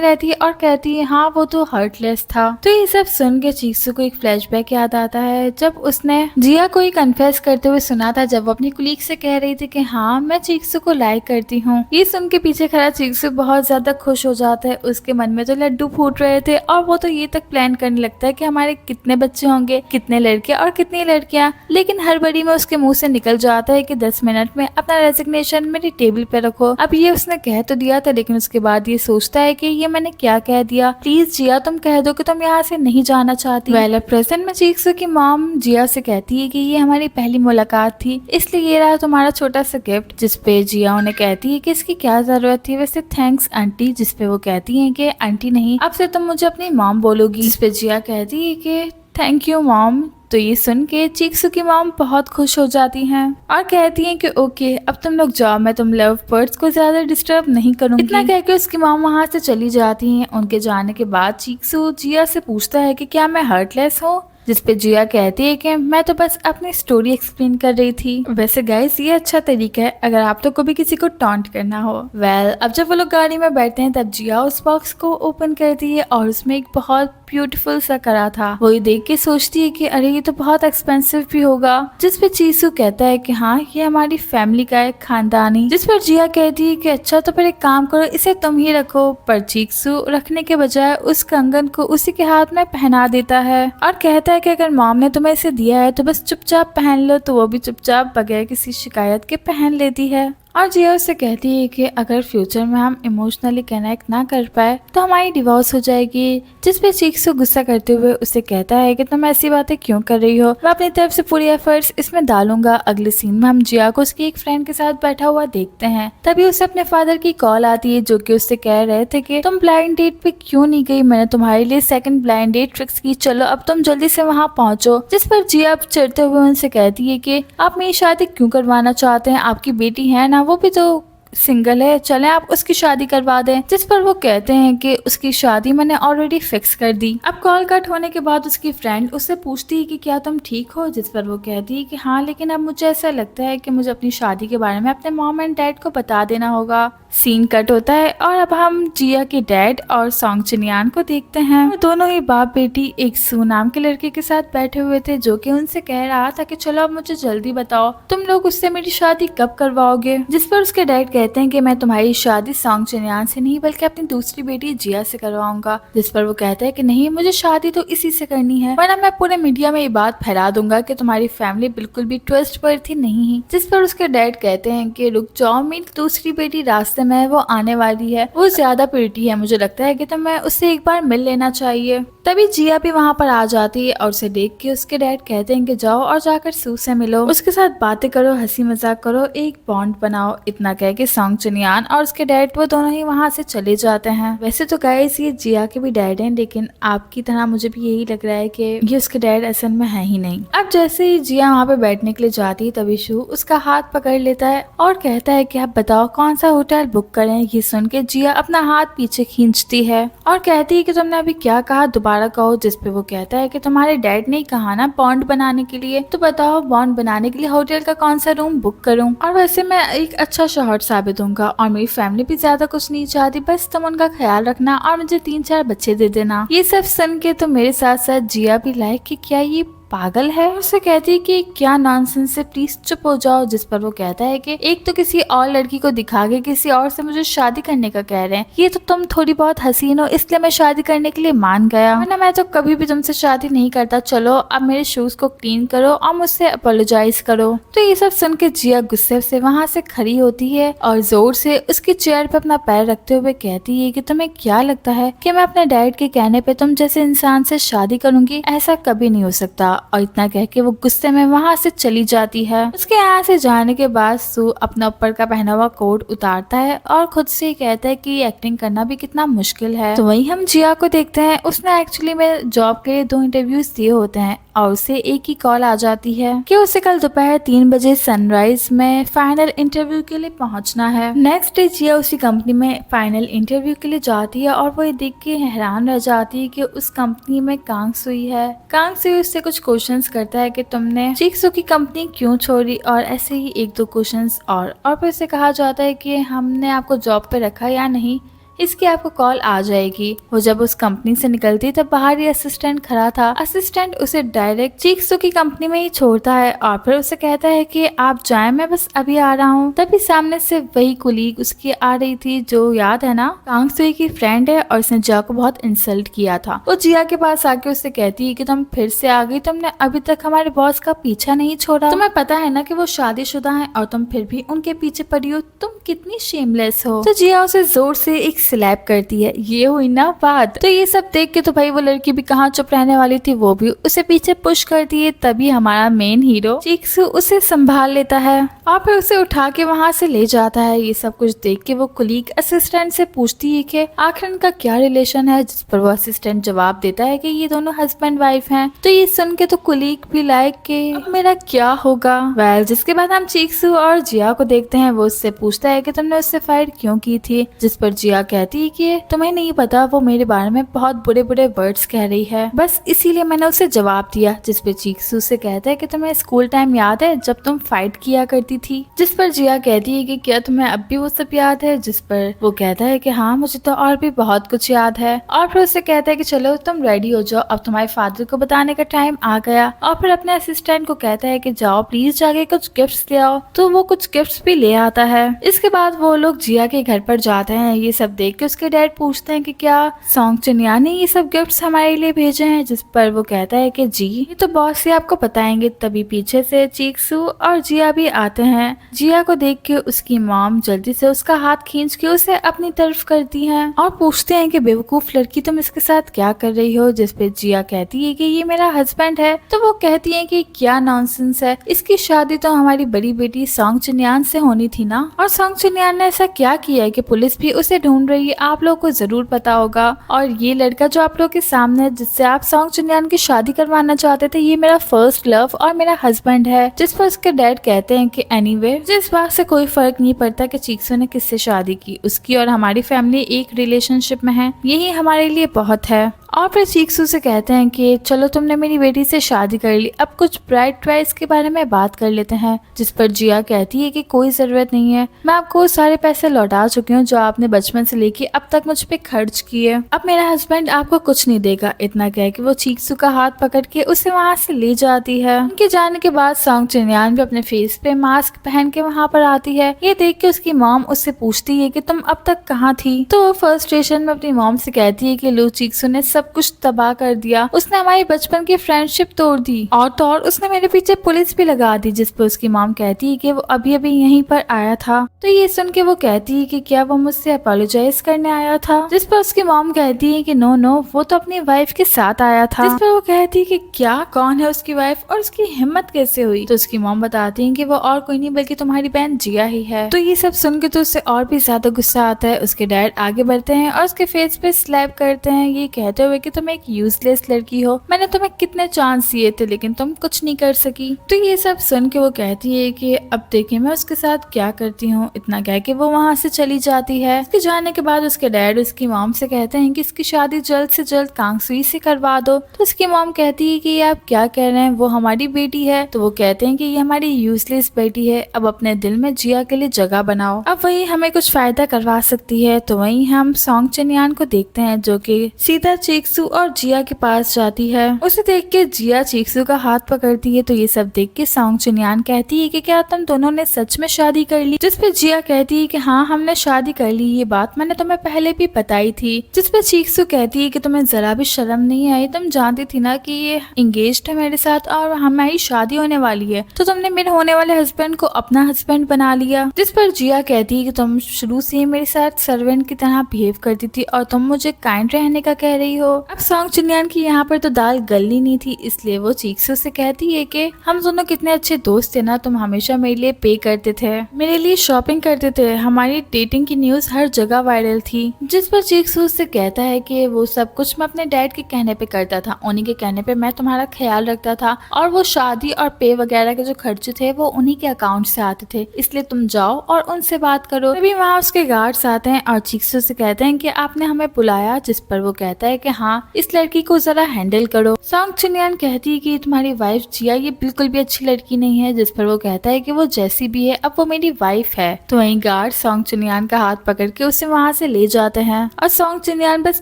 रहती है और कहती है हाँ वो तो हार्टलेस था। तो ये सब सुन के चीक्सू को एक फ्लैशबैक याद आता है जब उसने जिया को ही कन्फेस करते हुए सुना था, जब वो अपनी कुलीग से कह रही थी कि हाँ मैं चीक्सू को लाइक करती हूँ। ये सुन के पीछे खड़ा चीक्सू बहुत ज्यादा खुश हो जाता है। उसके मन में तो लड्डू फूट रहे थे और वो तो ये तक प्लान करने लगता है कि हमारे कितने बच्चे होंगे, कितने लड़के और कितनी लड़कियां। लेकिन हड़बड़ी में उसके मुंह से निकल जाता है कि 10 मिनट में अपना रेजिग्नेशन मेरी टेबल पे रखो। अब ये उसने कह तो दिया था, लेकिन उसके बाद ये सोचता है कि ये मैंने क्या कह दिया, प्लीज जिया तुम कह दो कि तुम यहाँ से नहीं जाना चाहती। वेल प्रेजेंट में चीक्सू की मॉम जिया से कहती है कि ये हमारी पहली मुलाकात थी, इसलिए ये रहा तुम्हारा छोटा सा गिफ्ट। जिसपे जिया उन्हें कहती है कि इसकी क्या जरूरत थी, वैसे थैंक्स आंटी। जिसपे वो कहती है कि आंटी नहीं, अब से तुम मुझे अपनी मॉम बोलोगी। जिसपे जिया कहती है कि थैंक यू मॉम। तो ये सुन के चीक्सू की मॉम बहुत खुश हो जाती हैं और कहती हैं कि ओके अब तुम लोग जाओ, मैं तुम लव बर्ड्स को ज्यादा डिस्टर्ब नहीं करूंगी। इतना कह के उसकी मॉम वहाँ से चली जाती हैं। उनके जाने के बाद चीक्सू जिया से पूछता है कि क्या मैं हार्टलेस हूँ, जिसपे जिया कहती है कि मैं तो बस अपनी स्टोरी एक्सप्लेन कर रही थी। वैसे गाइस ये अच्छा तरीका है अगर आप लोग को भी किसी को टॉन्ट करना हो। वेल अब जब वो लोग गाड़ी में बैठते हैं तब जिया उस बॉक्स को ओपन करती है और उसमें एक बहुत ब्यूटीफुल सा कड़ा था। वही देख के सोचती है कि अरे ये तो बहुत एक्सपेंसिव भी होगा। जिसपे चीसू कहता है कि हाँ ये हमारी फैमिली का एक खानदानी। जिस पर जिया कहती है कि अच्छा तो फिर एक काम करो, इसे तुम ही रखो। पर चीसू रखने के बजाय उस कंगन को उसी के हाथ में पहना देता है और कहता है कि अगर मॉम ने तुम्हें इसे दिया है तो बस चुपचाप पहन लो। तो वो भी चुपचाप बगैर किसी शिकायत के पहन लेती है और जिया उससे कहती है कि अगर फ्यूचर में हम इमोशनली कनेक्ट ना कर पाए तो हमारी डिवोर्स हो जाएगी। जिसपे चीक्सू गुस्सा करते हुए उसे कहता है कि तुम ऐसी बातें क्यों कर रही हो, मैं अपनी तरफ से पूरी एफर्ट्स इसमें डालूंगा। अगले सीन में हम जिया को उसकी एक फ्रेंड के साथ बैठा हुआ देखते हैं। तभी उसे अपने फादर की कॉल आती है जो कि उससे कह रहे थे कि तुम ब्लाइंड डेट पे क्यों नहीं गई, मैंने तुम्हारे लिए सेकंड ब्लाइंड डेट फिक्स की, चलो अब तुम जल्दी से वहाँ पहुँचो। जिस पर जिया चिढ़ते हुए उनसे कहती है कि आप मेरी शादी क्यों करवाना चाहते हैं, आपकी बेटी है ना, वो भी तो सिंगल है, चलें आप उसकी शादी करवा दें। जिस पर वो कहते हैं कि उसकी शादी मैंने ऑलरेडी फिक्स कर दी। अब कॉल कट होने के बाद उसकी फ्रेंड उससे पूछती है कि क्या तुम ठीक हो। जिस पर वो कहती है कि हाँ, लेकिन अब मुझे ऐसा लगता है कि मुझे अपनी शादी के बारे में अपने मॉम एंड डैड को बता देना होगा। सीन कट होता है और अब हम जिया के डैड और सॉन्ग चिनियान को देखते हैं। दोनों ही बाप बेटी एक सू नाम के लड़के के साथ बैठे हुए थे जो कि उनसे कह रहा था कि चलो अब मुझे जल्दी बताओ तुम लोग उससे मेरी शादी कब करवाओगे। जिस पर उसके डैड कहते हैं कि मैं तुम्हारी शादी सॉन्ग चिनियान से नहीं बल्कि अपनी दूसरी बेटी जिया से करवाऊंगा। जिस पर वो कहता है कि नहीं, मुझे शादी तो इसी से करनी है, वरना मैं पूरे मीडिया में ये बात फैला दूंगा कि तुम्हारी फैमिली बिल्कुल भी ट्रस्टवर्थी नहीं है। जिस पर उसके डैड कहते हैं कि रुक जाओ, मेरी दूसरी बेटी रास्ते में वो आने वाली है, वो ज्यादा प्रिटी है, मुझे लगता है कि तुम्हें उससे एक बार मिल लेना चाहिए। तभी जिया भी वहाँ पर आ जाती है और उसे देख के उसके डैड कहते हैं कि जाओ और जाकर सू से मिलो, उसके साथ बातें करो, हंसी मजाक करो, एक बॉन्ड बनाओ। इतना कह के सॉन्ग चिनियान और उसके डैड वो दोनों ही वहाँ से चले जाते हैं। वैसे तो गाइस ये जिया के भी डैड हैं, लेकिन आपकी तरह मुझे भी यही लग रहा है कि ये उसके डैड असल में है ही नहीं। अब जैसे ही जिया वहाँ पे बैठने के लिए जाती है तभी शू उसका हाथ पकड़ लेता है और कहता है कि आप बताओ कौन सा होटल बुक करें। ये सुन के जिया अपना हाथ पीछे खींचती है और कहती है कि तुमने अभी क्या कहा, दोबारा कहो। जिस पे वो कहता है कि तुम्हारे डैड ने कहा ना बॉन्ड बनाने के लिए, तो बताओ बॉन्ड बनाने के लिए होटल का कौन सा रूम बुक करूं। और वैसे मैं एक अच्छा शौहर साबित होऊंगा और मेरी फैमिली भी ज्यादा कुछ नहीं चाहती, बस तुम उनका ख्याल रखना और मुझे 3-4 बच्चे दे देना। ये सब सुन के तो मेरे साथ साथ जिया भी लाइक कि क्या ये पागल है। उससे कहती है कि क्या नॉनसेंस है, प्लीज चुप हो जाओ। जिस पर वो कहता है कि एक तो किसी और लड़की को दिखा के किसी और से मुझे शादी करने का कह रहे हैं, ये तो तुम थोड़ी बहुत हसीन हो इसलिए मैं शादी करने के लिए मान गया, वरना मैं तो कभी भी तुमसे शादी नहीं करता। चलो अब मेरे शूज को क्लीन करो और मुझसे अपोलोजाइज करो। तो ये सब सुन के जिया गुस्से से वहाँ से खड़ी होती है और जोर से उसकी चेयर पे अपना पैर रखते हुए कहती है कि तुम्हें क्या लगता है कि मैं अपने डैड के कहने पे तुम जैसे इंसान से शादी करूंगी? ऐसा कभी नहीं हो सकता। और इतना कह के वो गुस्से में वहाँ से चली जाती है। उसके यहाँ से जाने के बाद सू अपना ऊपर का पहना हुआ कोट उतारता है और खुद से कहता है कि एक्टिंग करना भी कितना मुश्किल है। तो वही हम जिया को देखते हैं, उसने एक्चुअली में जॉब के लिए 2 इंटरव्यूज दिए होते हैं और उसे एक ही कॉल आ जाती है कि उसे कल दोपहर 3 बजे सनराइज में फाइनल इंटरव्यू के लिए पहुंचना है। नेक्स्ट डे जिया उसी कंपनी में फाइनल इंटरव्यू के लिए जाती है और वो ये देख के हैरान रह जाती है कि उस कंपनी में कांग सुई है। कांग सुई उससे कुछ क्वेश्चंस करता है कि तुमने चीक्सू की कंपनी क्यों छोड़ी और ऐसे ही 1-2 क्वेश्चंस और फिर उसे कहा जाता है कि हमने आपको जॉब पे रखा या नहीं इसकी आपको कॉल आ जाएगी। वो जब उस कंपनी से निकलती तब बाहर ही असिस्टेंट खड़ा था। असिस्टेंट उसे डायरेक्ट चीक्सू की कंपनी में ही छोड़ता है और फिर उसे कहता है कि आप जाएं, मैं बस अभी आ रहा हूँ। तभी सामने से वही कुलीग उसकी आ रही थी जो याद है ना कांग सुई की फ्रेंड है और उसने जिया को बहुत इंसल्ट किया था। वो जिया के पास आके उससे कहती है कि तुम फिर से आ गई, तुमने अभी तक हमारे बॉस का पीछा नहीं छोड़ा, तुम्हें पता है ना कि वो शादीशुदा है और तुम फिर भी उनके पीछे पड़ी हो, तुम कितनी शेमलेस हो। तो जिया उसे जोर से एक स्लैप करती है। ये हुई ना बात। तो ये सब देख के तो भाई वो लड़की भी कहाँ चुप रहने वाली थी, वो भी उसे पीछे पुश करती है। तभी हमारा मेन हीरो चीक्सू उसे संभाल लेता है और फिर उसे उठा के वहाँ से ले जाता है। ये सब कुछ देख के वो कुलीग असिस्टेंट से पूछती है कि आखिर इनका क्या रिलेशन है, जिस पर वो असिस्टेंट जवाब देता है कि ये दोनों हस्बैंड वाइफ हैं। तो ये सुन के तो कुलीग भी लाइक के अब मेरा क्या होगा। वेल जिसके बाद हम चीक्सू और जिया को देखते हैं। वो उससे पूछता है कि तुमने उससे फाइट क्यों की थी, जिस पर जिया कहती है कि तुम्हें नहीं पता वो मेरे बारे में बहुत बुरे बुरे वर्ड्स कह रही है, बस इसीलिए मैंने उसे जवाब दिया। जिस पे चीक्सू से कहता है कि तुम्हें स्कूल टाइम याद है जब तुम फाइट किया करती थी, जिस पर जिया कहती है कि क्या तुम्हें अब भी वो सब याद है, जिस पर वो कहता है कि हाँ मुझे तो और भी बहुत कुछ याद है। और फिर उससे कहता है कि चलो तुम रेडी हो जाओ, अब तुम्हारे फादर को बताने का टाइम आ गया। और फिर अपने असिस्टेंट को कहता है कि जाओ प्लीज जाके कुछ गिफ्ट्स ले आओ। तो वो कुछ गिफ्ट्स भी ले आता है। इसके बाद वो लोग जिया के घर पर जाते हैं। ये सब देख के उसके डैड पूछते हैं कि क्या सॉन्ग चुनिया ने ये सब गिफ्ट्स हमारे लिए भेजे हैं, जिस पर वो कहता है कि जी ये तो बॉस ही आपको बताएंगे। तभी पीछे से चीक्सू और जिया भी आते हैं। जिया को देख के उसकी मॉम जल्दी से उसका हाथ खींच के उसे अपनी तरफ करती है और पूछते हैं कि बेवकूफ लड़की तुम इसके साथ क्या कर रही हो, जिस पे जिया कहती है कि ये मेरा हस्बैंड है। तो वो कहती है कि क्या नॉनसेंस है, इसकी शादी तो हमारी बड़ी बेटी सॉन्ग चुनियान से होनी थी ना, और सॉन्ग चुनियान ने ऐसा क्या किया है कि पुलिस भी उसे ढूंढ रही है, आप लोग को जरूर पता होगा। और ये लड़का जो आप लोग के सामने है जिससे आप सॉन्ग चुनियान की शादी करवाना चाहते थे, ये मेरा फर्स्ट लव और मेरा हस्बैंड है। जिस पर उसके डैड कहते हैं कि एनीवे जिस बात से कोई फर्क नहीं पड़ता कि चीक्सू ने किससे शादी की, उसकी और हमारी फैमिली एक रिलेशनशिप में है, यही हमारे लिए बहुत है। और फिर चीक्सू से कहते हैं कि चलो तुमने मेरी बेटी से शादी कर ली, अब कुछ ब्राइड प्राइस के बारे में बात कर लेते हैं। जिस पर जिया कहती है कि कोई जरूरत नहीं है, मैं आपको सारे पैसे लौटा चुकी हूँ जो आपने बचपन से लेके अब तक मुझ पे खर्च किए, अब मेरा हस्बैंड आपको कुछ नहीं देगा। इतना कह के वो चीक्सू का हाथ पकड़ के उसे वहाँ से ले जाती है। उनके जाने के बाद सॉन्ग चुनियान भी अपने फेस पे मास्क पहन के वहाँ पर आती है। ये देख के उसकी मॉम उससे पूछती है कि तुम अब तक कहाँ थी। तो वो फ्रस्ट्रेशन में अपनी मॉम से कहती है कि लो चीक्सू ने सब कुछ तबाह कर दिया, उसने हमारी बचपन की फ्रेंडशिप तोड़ दी और तो और उसने मेरे पीछे पुलिस भी लगा दी। जिस पर उसकी मॉम कहती है कि वो अभी अभी यहीं पर आया था। तो ये सुन के वो कहती है कि क्या वो मुझसे अपोलोजाइज करने आया था, जिस पर उसकी मॉम कहती है कि नो नो वो तो अपनी वाइफ के साथ आया था। जिस पर वो कहती है कि क्या कौन है उसकी वाइफ और उसकी हिम्मत कैसे हुई। तो उसकी मॉम बताती है कि वो और कोई नहीं बल्कि तुम्हारी बहन जिया ही है। तो ये सब सुन के तो उससे और भी ज्यादा गुस्सा आता है। उसके डैड आगे बढ़ते हैं और उसके फेस पे स्लैप करते हैं, ये कहते हुए कि तुम एक यूजलेस लड़की हो, मैंने तुम्हें कितने चांस दिए थे लेकिन तुम कुछ नहीं कर सकी। तो ये सब सुन के वो कहती है कि अब देखिए मैं उसके साथ क्या करती हूँ। इतना कह के वो वहाँ से चली जाती है। उसके जाने के बाद उसके डैड उसकी मॉम से कहते हैं कि इसकी शादी जल्द से जल्द कांग सुई से करवा दो। तो उसकी मॉम कहती है कि ये आप क्या कह रहे हैं, वो हमारी बेटी है। तो वो कहते हैं कि ये हमारी यूजलेस बेटी है, अब अपने दिल में जिया के लिए जगह बनाओ, अब वही हमें कुछ फायदा करवा सकती है। तो वही हम सॉन्ग चुनियान को देखते हैं जो कि सीधा चीक्सू चीक्सू और जिया के पास जाती है। उसे देख के जिया चीक्सू का हाथ पकड़ती है। तो ये सब देख के सॉन्ग चुनियान कहती है कि क्या तुम दोनों ने सच में शादी कर ली? जिस पे जिया कहती है कि हाँ हमने शादी कर ली, ये बात मैंने तुम्हें पहले भी बताई थी। जिस पे चीक्सू कहती है कि तुम्हें जरा भी शर्म नहीं आई? तुम जानती थी ना कि ये इंगेज्ड है मेरे साथ और हमारी शादी होने वाली है, तो तुमने मेरे होने वाले हस्बैंड को अपना हस्बैंड बना लिया। जिस पर जिया कहती है कि तुम शुरू से ही मेरे साथ सर्वेंट की तरह बिहेव करती थी और तुम मुझे काइंड रहने का कह रही हो। अब सॉन्ग चुनियान की यहाँ पर तो दाल गलनी नहीं थी, इसलिए वो चीक्सू से कहती है कि हम दोनों कितने अच्छे दोस्त थे ना, तुम हमेशा मेरे लिए पे करते थे, मेरे लिए शॉपिंग करते थे, हमारी डेटिंग की न्यूज हर जगह वायरल थी। जिस पर चीक्सू से कहता है कि वो सब कुछ मैं अपने डैड के कहने पे करता था, उन्हीं के कहने पे मैं तुम्हारा ख्याल रखता था और वो शादी और पे वगैरह के जो खर्चे थे वो उन्हीं के अकाउंट से आते थे, इसलिए तुम जाओ और उनसे बात करो। तभी वहाँ उसके गार्ड्स आते हैं और चीक्सू से कहते हैं कि आपने हमें बुलाया। जिस पर वो कहता है कि हाँ इस लड़की को जरा हैंडल करो। सॉन्ग चुनियान कहती है कि तुम्हारी वाइफ जिया ये बिल्कुल भी अच्छी लड़की नहीं है। जिस पर वो कहता है कि वो जैसी भी है अब वो मेरी वाइफ है। तो वहीं गार्ड सॉन्ग चुनियान का हाथ पकड़ के उसे वहाँ से ले जाते हैं और सॉन्ग चुनियान बस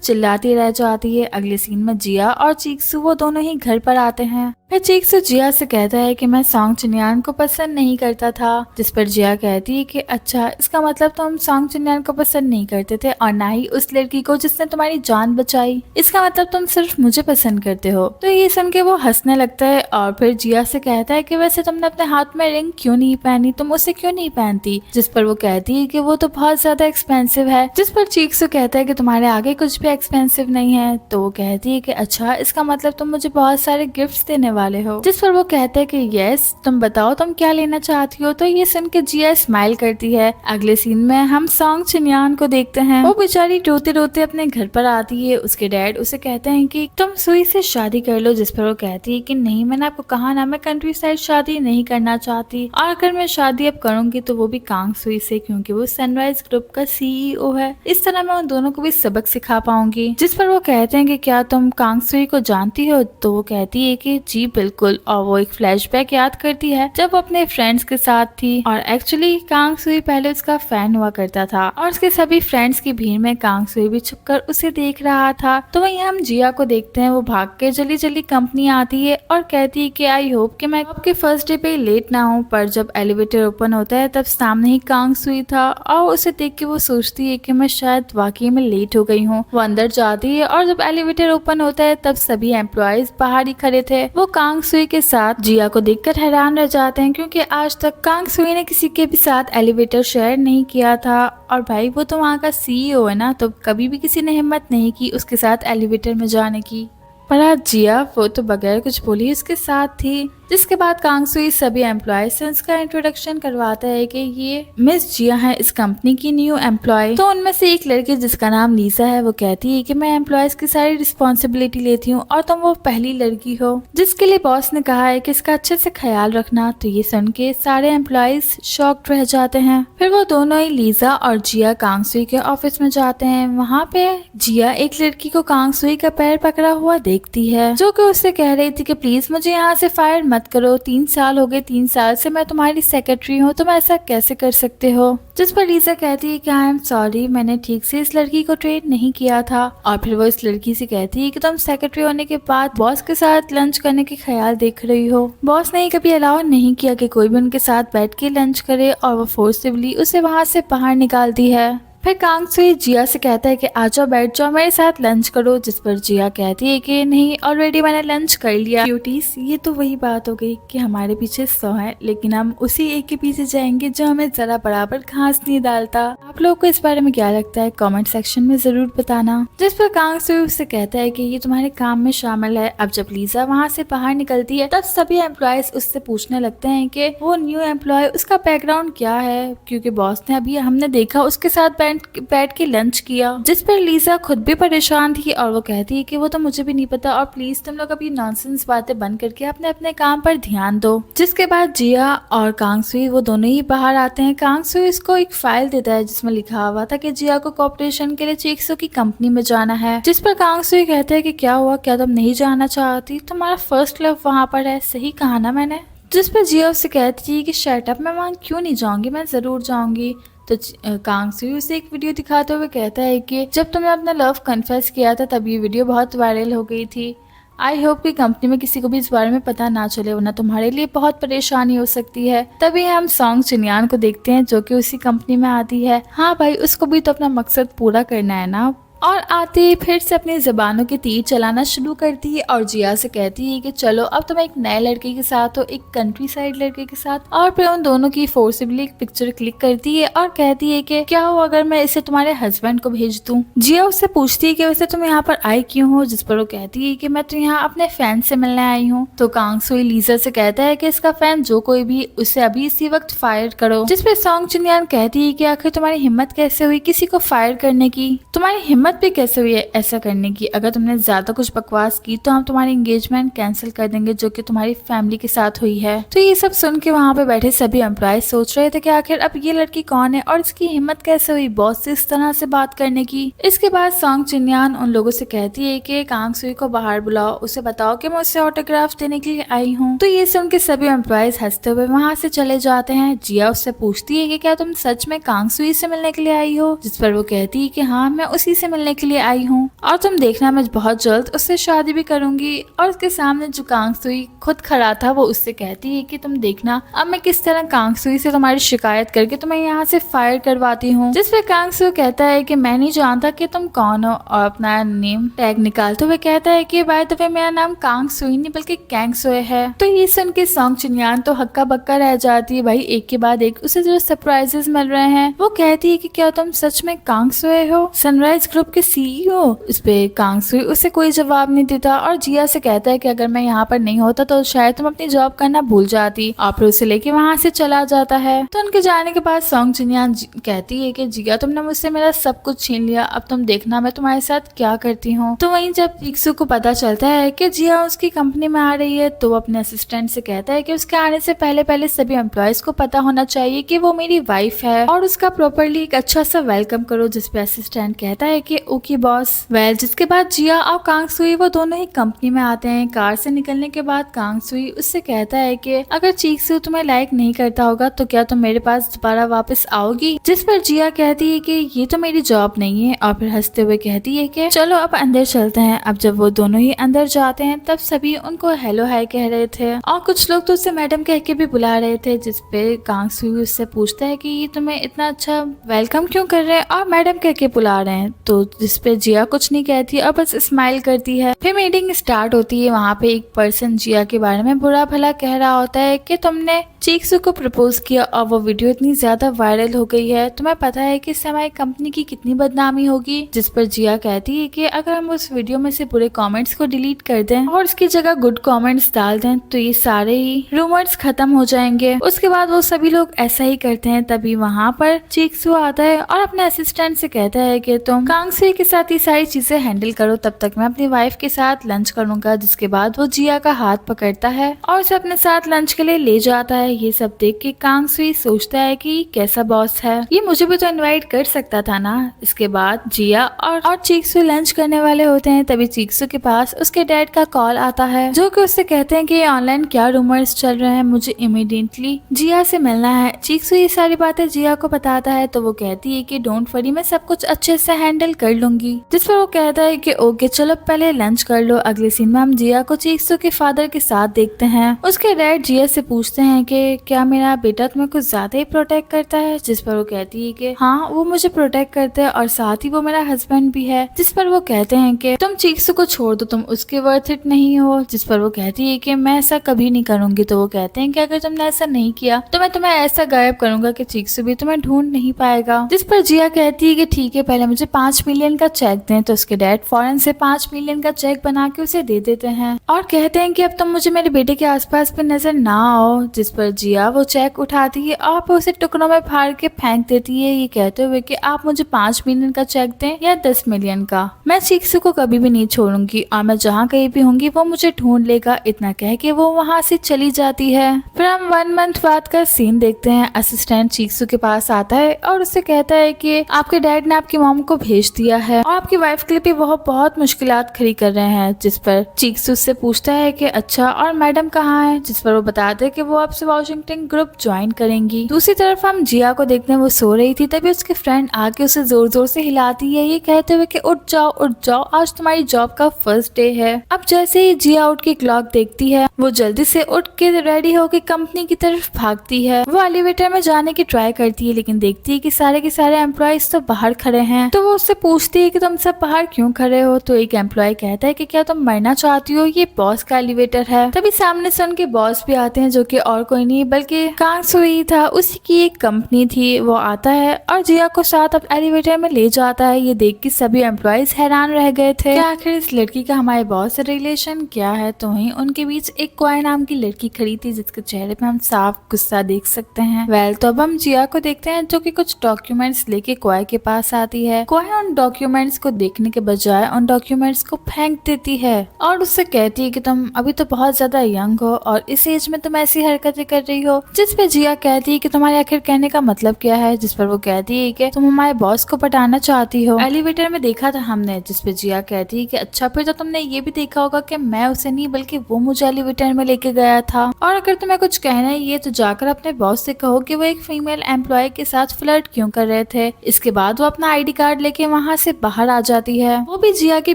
चिल्लाती रह जाती है। अगले सीन में जिया और चीक्सू वो दोनों ही घर पर आते हैं। फिर चीक्सू जिया से कहता है कि मैं सॉन्ग चुनियान को पसंद नहीं करता था। जिस पर जिया कहती है कि अच्छा इसका मतलब तुम सॉन्ग चुनियान को पसंद नहीं करते थे और ना ही उस लड़की को जिसने तुम्हारी जान बचाई, इसका मतलब तुम सिर्फ मुझे पसंद करते हो। तो ये सुन के वो हंसने लगता है और फिर जिया से कहता है कि वैसे तुमने अपने हाथ में रिंग क्यों नहीं पहनी, तुम उसे क्यों नहीं पहनती? जिस पर वो कहती है कि वो तो बहुत ज्यादा एक्सपेंसिव है। जिस पर चीक्सू कहता है कि तुम्हारे आगे कुछ भी एक्सपेंसिव नहीं है। तो वो कहती है कि अच्छा इसका मतलब तुम मुझे बहुत सारे गिफ्ट्स देने वाले हो। जिस पर वो कहते हैं कि यस, तुम बताओ तुम क्या लेना चाहती हो। तो ये सुन के जिया स्माइल करती है। अगले सीन में हम सॉन्ग चुनियान को देखते हैं। वो बेचारी रोते रोते अपने घर पर आती है। उसके डैड उसे कहते हैं कि तुम सुई से शादी कर लो। जिस पर वो कहती है कि नहीं, मैंने आपको कहा ना मैं कंट्री साइड शादी नहीं करना चाहती, और अगर मैं शादी अब करूंगी तो वो भी कांग सुई से, क्योंकि वो सनराइज ग्रुप का सीईओ है। इस तरह मैं उन दोनों को भी सबक सिखा पाऊंगी। जिस पर वो कहते हैं कि क्या तुम कांग सुई को जानती हो? तो वो कहती है कि जी बिल्कुल। और वो एक फ्लैशबैक याद करती है जब वो अपने फ्रेंड्स के साथ थी और एक्चुअली कांग सुई पहले उसका फैन हुआ करता था और उसके सभी फ्रेंड्स की भीड़ में कांग सुई भी छुपकर उसे देख रहा था। तो वहीं हम जिया को देखते हैं। वो भाग के जल्दी जल्दी कंपनी आती है और कहती है कि आई होप कि मैं आपके फर्स्ट डे पे लेट ना हूँ। पर जब एलिवेटर ओपन होता है तब सामने ही कांग सुई था और उसे देख के वो सोचती है कि मैं शायद वाकई में लेट हो गई हूँ। वो अंदर जाती है और जब एलिवेटर ओपन होता है तब सभी एम्प्लॉयज बाहर ही खड़े थे। वो कांग सुई के साथ जिया को देखकर हैरान रह जाते हैं, क्योंकि आज तक कांग सुई ने किसी के भी साथ एलिवेटर शेयर नहीं किया था। और भाई वो तो वहाँ का सीईओ है ना, तो कभी भी किसी ने हिम्मत नहीं की उसके साथ एलिवेटर में जाने की। पर आज जिया वो तो बगैर कुछ बोली उसके साथ थी। जिसके बाद कांग सुई सभी एम्प्लॉय से उसका इंट्रोडक्शन करवाता है कि ये मिस जिया है इस कंपनी की न्यू एम्प्लॉय। तो उनमें से एक लड़की जिसका नाम लीसा है वो कहती है कि मैं एम्प्लॉयज की सारी रिस्पॉन्सिबिलिटी लेती हूँ और तुम वो पहली लड़की हो जिसके लिए बॉस ने कहा है कि इसका अच्छे से ख्याल रखना। तो ये सुन के सारे एम्प्लॉयज शॉक्ड रह जाते हैं। फिर वो दोनों ही लीजा और जिया कांग सुई के ऑफिस में जाते हैं। वहाँ पे जिया एक लड़की को कांग सुई का पैर पकड़ा हुआ देखती है, जो कि उससे कह रही थी कि प्लीज मुझे यहाँ से फायर मत करो, 3 साल हो गए, 3 साल से मैं तुम्हारी सेक्रेटरी हूँ, तुम ऐसा कैसे कर सकते हो। जिस पर लीजा कहती है कि आई एम सॉरी, मैंने ठीक से इस लड़की को ट्रेन नहीं किया था। और फिर वो इस लड़की से कहती है कि तुम सेक्रेटरी होने के बाद बॉस के साथ लंच करने के ख्याल देख रही हो। बॉस ने कभी अलाउ नहीं किया कि कोई भी उनके साथ बैठ के लंच करे और वो फोर्सिबली उसे वहाँ से बाहर निकालती है। फिर कांग सुई जिया से कहता है कि आ जाओ, बैठ जाओ, मेरे साथ लंच करो। जिस पर जिया कहती है कि नहीं, ऑलरेडी मैंने लंच कर लिया। क्यूटीज, ये तो वही बात हो गई कि हमारे पीछे 100 है लेकिन हम उसी एक के पीछे जाएंगे जो हमें जरा बराबर घास नहीं डालता। आप लोगों को इस बारे में क्या लगता है कमेंट सेक्शन में जरूर बताना। जिस पर कांग सुई उससे कहता है कि ये तुम्हारे काम में शामिल है। अब जब लीजा वहाँ से बाहर निकलती है तब सभी एम्प्लॉयज उससे पूछने लगते हैं कि वो न्यू एम्प्लॉय उसका बैकग्राउंड क्या है, क्योंकि बॉस ने अभी हमने देखा उसके साथ बैठ के लंच किया। जिस पर लीजा खुद भी परेशान थी और वो कहती है कि वो तो मुझे भी नहीं पता और प्लीज तुम लोग अभी नॉनसेंस बातें बंद करके अपने अपने काम पर ध्यान दो। जिसके बाद जिया और कांग सुई वो दोनों ही बाहर आते हैं। कांग सुई इसको एक फाइल देता है जिसमें लिखा हुआ था कि जिया को कॉर्पोरेशन के लिए चीक्सू की कंपनी में जाना है। जिस पर कांग सुई कहते हैं कि क्या हुआ, क्या तुम नहीं जाना चाहती, तुम्हारा फर्स्ट लव वहाँ पर है, सही कहा ना मैंने। जिस पर जिया उससे कहती है कि शट अप, मैं वहाँ क्यों नहीं जाऊंगी, मैं जरूर जाऊंगी। तो कांग सुई उसे एक वीडियो दिखाते हुए कहता है कि जब तुमने अपना लव कन्फेस किया था तब ये वीडियो बहुत वायरल हो गई थी। आई होप कि कंपनी में किसी को भी इस बारे में पता ना चले, वरना तुम्हारे लिए बहुत परेशानी हो सकती है। तभी हम सॉन्ग चिनयान को देखते हैं जो कि उसी कंपनी में आती है। हाँ भाई, उसको भी तो अपना मकसद पूरा करना है ना। और आते ही फिर से अपनी जबानों के तीर चलाना शुरू करती है और जिया से कहती है कि चलो अब तुम एक नए लड़के के साथ हो, एक कंट्री साइड लड़के के साथ। और फिर उन दोनों की फोर्सिबली एक पिक्चर क्लिक करती है और कहती है कि क्या हो अगर मैं इसे तुम्हारे हस्बैंड को भेज दूं। जिया उससे पूछती है कि वैसे तुम यहाँ पर आई क्यों हो, जिस पर वो कहती है कि मैं तो यहाँ अपने फैन से मिलने आई हूँ। तो कांग सुई लीजा से कहता है कि इसका फैन जो कोई भी उसे अभी इसी वक्त फायर करो। जिसपे सॉन्ग चिनयान कहती है कि आखिर तुम्हारी हिम्मत कैसे हुई किसी को फायर करने की, तुम्हारी हिम्मत भी कैसे हुई है ऐसा करने की। अगर तुमने ज्यादा कुछ बकवास की तो हम तुम्हारी एंगेजमेंट कैंसिल कर देंगे जो कि तुम्हारी फैमिली के साथ हुई है। तो ये सब सुन के वहाँ पे बैठे सभी एम्प्लॉय सोच रहे थे कि आखिर अब ये लड़की कौन है और इसकी हिम्मत कैसे हुई बॉस से इस तरह से बात करने की। इसके बाद सॉन्ग चिनयान उन लोगों से कहती है कि कांग सुई को बाहर बुलाओ, उसे बताओ कि मैं उसे ऑटोग्राफ देने के लिए आई हूँ। तो ये सुन के सभी एम्प्लॉयज हंसते हुए वहाँ से चले जाते हैं। जिया उससे पूछती है कि क्या तुम सच में कांग सुई से मिलने के लिए आई हो, जिस पर वो कहती है कि हाँ मैं उसी से मिलने के लिए आई हूँ और तुम देखना मैं बहुत जल्द उससे शादी भी करूंगी। और उसके सामने जो कांग सुई खुद खड़ा था वो उससे कहती है कि तुम देखना अब मैं किस तरह कांग सुई से तुम्हारी शिकायत करके तुम्हें यहाँ से फायर करवाती हूँ। जिसपे कांग सुई कहता है कि मैं नहीं जानता कि तुम कौन हो और अपना नेम टैग निकालते हुए कहता है कि बाय द वे मेरा नाम कांग सुई नहीं बल्कि कैंग सुई है। तो ये सुन के सॉन्ग चिनयान तो हक्का बक्का रह जाती है। भाई एक के बाद एक उसे जो सरप्राइजेस मिल रहे हैं। वो कहती है कि क्या तुम सच में कांग सुई हो, सनराइज ग्रुप के सीईओ। इस पे कांग सुई उसे कोई जवाब नहीं देता और जिया से कहता है कि अगर मैं यहाँ पर नहीं होता तो शायद तुम अपनी जॉब करना भूल जाती और फिर उसे लेके वहाँ से चला जाता है। तो उनके जाने के बाद सॉन्ग चिनयान कहती है कि जिया तुमने मुझसे मेरा सब कुछ छीन लिया, अब तुम देखना मैं तुम्हारे साथ क्या करती हूँ। तो वहीं जब चीक्सू को पता चलता है कि जिया उसकी कंपनी में आ रही है तो वो अपने असिस्टेंट से कहता है कि उसके आने से पहले पहले सभी एम्प्लॉयज को पता होना चाहिए कि वो मेरी वाइफ है और उसका प्रॉपरली एक अच्छा सा वेलकम करो। जिसपे असिस्टेंट कहता है कि ओके बॉस। जिसके बाद जिया और कांग सुई वो दोनों ही कंपनी में आते हैं। कार से निकलने के बाद कांग सुई उससे कहता है कि अगर चीक्सू तुम्हें लाइक नहीं करता होगा तो क्या तुम मेरे पास दोबारा वापस आओगी। जिस पर जिया कहती है कि ये तो मेरी जॉब नहीं है और फिर हंसते हुए कहती है कि चलो अब अंदर चलते हैं। अब जब वो दोनों ही अंदर जाते हैं तब सभी उनको हेलो हाय कह रहे थे और कुछ लोग तो उससे मैडम कह के भी बुला रहे थे। जिसपे कांग सुई उससे पूछता है कि ये तुम्हें इतना अच्छा वेलकम क्यों कर रहे हैं और मैडम कह के बुला रहे हैं। तो जिसपे जिया कुछ नहीं कहती और बस स्माइल करती है। फिर मीटिंग स्टार्ट होती है। वहाँ पे एक पर्सन जिया के बारे में बुरा भला कह रहा होता है कि तुमने चीक्सू को प्रपोज किया और वो वीडियो इतनी ज्यादा वायरल हो गई है, तुम्हें पता है कि इससे हमारी कंपनी की कितनी बदनामी होगी। जिस पर जिया कहती है कि अगर हम उस वीडियो में से बुरे कमेंट्स को डिलीट कर दें और उसकी जगह गुड कमेंट्स डाल दें तो ये सारे ही रूमर्स खत्म हो जाएंगे। उसके बाद वो सभी लोग ऐसा ही करते हैं। तभी वहाँ पर चीक्सू आता है और अपने असिस्टेंट से कहता है कि तुम कांग सुई के साथ ये सारी चीजें हैंडल करो, तब तक मैं अपनी वाइफ के साथ लंच करूंगा। जिसके बाद वो जिया का हाथ पकड़ता है और उसे अपने साथ लंच के लिए ले जाता है। ये सब देख के कांग सुई सोचता है कि कैसा बॉस है, ये मुझे भी तो इनवाइट कर सकता था ना। इसके बाद जिया और चीक्सू लंच करने वाले होते हैं। तभी चीक्सू के पास उसके डैड का कॉल आता है जो कि उससे कहते हैं कि ऑनलाइन क्या रूमर्स चल रहे हैं, मुझे इमीडिएटली जिया से मिलना है। चीक्सू ये सारी बातें जिया को बताता है तो वो कहती है कि डोंट वरी, मैं सब कुछ अच्छे से हैंडल कर लूंगी। जिस पर वो कहता है कि ओके चलो पहले लंच कर लो। अगले सीन में हम जिया को चीक्सू के फादर के साथ देखते हैं। उसके डैड जिया से पूछते हैं कि क्या मेरा बेटा तुम्हें कुछ ज्यादा ही प्रोटेक्ट करता है। जिस पर वो कहती है कि हाँ वो मुझे प्रोटेक्ट करता है और साथ ही वो मेरा हस्बैंड भी है। जिस पर वो कहते हैं कि तुम चीक्सू को छोड़ दो, तुम उसके वर्थ इट नहीं हो। जिस पर वो कहती है कि मैं ऐसा कभी नहीं करूंगी। तो वो कहते हैं कि अगर तुमने ऐसा नहीं किया तो मैं तुम्हें ऐसा गायब करूंगा कि चीक्सू भी तुम्हें ढूंढ नहीं पाएगा। जिस पर जिया कहती है कि ठीक है पहले मुझे 5 मिलियन का चेक दें। तो उसके डैड फौरन से 5 मिलियन का चेक बना के उसे दे देते हैं और कहते हैं कि अब तुम मुझे मेरे बेटे के आसपास पे नजर ना आओ। जिस पर जिया वो चेक उठाती है और फिर उसे टुकड़ों में फाड़ के फेंक देती है, ये कहते हुए कि आप मुझे 5 मिलियन का चेक दें या 10 मिलियन का, मैं चीक्सू को कभी भी नहीं छोड़ूंगी और मैं जहाँ कहीं भी होंगी वो मुझे ढूंढ लेगा। इतना कह के वो वहाँ से चली जाती है। फिर हम 1 मंथ बाद का सीन देखते हैं। असिस्टेंट चीक्सू के पास आता है और उससे कहता है कि आपके डैड ने आपकी मॉम को भेज दिया दिया है और आपकी वाइफ के लिए भी वो बहुत मुश्किलात खड़ी कर रहे हैं। जिस पर चीक्सू से पूछता है कि अच्छा और मैडम कहाँ है, जिस पर वो बताते हैं कि वो आपसे वॉशिंगटन ग्रुप ज्वाइन करेंगी। दूसरी तरफ हम जिया को देखते हैं, वो सो रही थी, तभी उसके फ्रेंड आके उसे जोर जोर से हिलाती है, ये कहते हुए कि उठ जाओ, आज तुम्हारी जॉब का फर्स्ट डे है। अब जैसे ही जिया उठ के क्लॉक देखती है, वो जल्दी से उठ के रेडी होकर कंपनी की तरफ भागती है। वो एलिवेटर में जाने की ट्राई करती है, लेकिन देखती है कि सारे के सारे एम्प्लॉयज तो बाहर खड़े हैं। तो वो उससे पूछती है कि तुम सब बाहर क्यों खड़े हो। तो एक एम्प्लॉय कहता है कि क्या तुम मरना चाहती हो, ये बॉस का एलिवेटर है। तभी सामने से उनके बॉस भी आते हैं, जो कि और कोई नहीं बल्कि कांग सुई था, उसी की एक कंपनी थी। वो आता है और जिया को साथ अब एलिवेटर में ले जाता है। ये देख के सभी एम्प्लॉयज हैरान रह गए थे कि आखिर इस लड़की का हमारे बॉस से रिलेशन क्या है। तो वहीं उनके बीच एक क्वाय नाम की लड़की खड़ी थी, जिसके चेहरे पे हम साफ गुस्सा देख सकते हैं। वेल तो अब हम जिया को देखते हैं, जो कि कुछ डॉक्यूमेंट्स लेके क्वाय के पास आती है। क्वाय उन डॉक्यूमेंट्स को देखने के बजाय उन डॉक्यूमेंट्स को फेंक देती है और उससे कहती है कि तुम अभी तो बहुत ज्यादा यंग हो और इस एज में तुम ऐसी हरकतें कर रही हो। जिस पे जिया कहती है कि तुम्हारे आखिर कहने का मतलब क्या है। जिस पर वो कहती है कि तुम हमारे बॉस को पटाना चाहती हो। एलिवेटर में देखा था हमने। जिस पे जिया कहती है कि अच्छा फिर तो तुमने ये भी देखा होगा कि मैं उसे नहीं बल्कि वो मुझे एलिवेटर में लेके गया था। और अगर तुम्हें कुछ कहना है ये तो जाकर अपने बॉस से कहो कि वो एक फीमेल एम्प्लॉय के साथ फ्लर्ट क्यों कर रहे थे। इसके बाद वो अपना आईडी कार्ड लेके वहाँ से बाहर आ जाती है। वो भी जिया के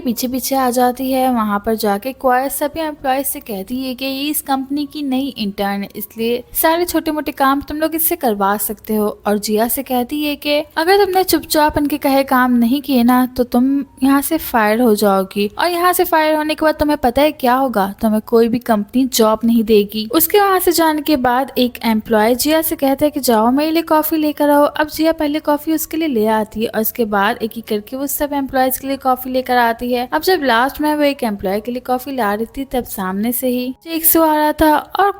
पीछे पीछे आ जाती है। वहाँ पर जाके क्वाय सभी एम्प्लॉय से कहती है कि ये इस कंपनी की नई इंटर्न है, इसलिए सारे छोटे मोटे काम तुम लोग इससे करवा सकते हो। और जिया से कहती है कि अगर तुमने चुपचाप इनके कहे काम नहीं किए ना तो तुम यहाँ से फायर हो जाओगी और यहाँ से फायर होने के बाद तुम्हें पता है क्या होगा, तुम्हें कोई भी कंपनी जॉब नहीं देगी। उसके वहाँ से जाने के बाद एक एम्प्लॉय जिया से कहता है कि जाओ मेरे लिए कॉफी लेकर आओ। अब जिया पहले कॉफी उसके लिए ले आती है और उसके बाद एक एक करके वो सब एम्प्लॉयज के लिए कॉफी लेकर आती है। अब जब लास्ट में वो एक एम्प्लॉय के लिए कॉफी ला रही थी, तब सामने से ही चीक्सू आ रहा था और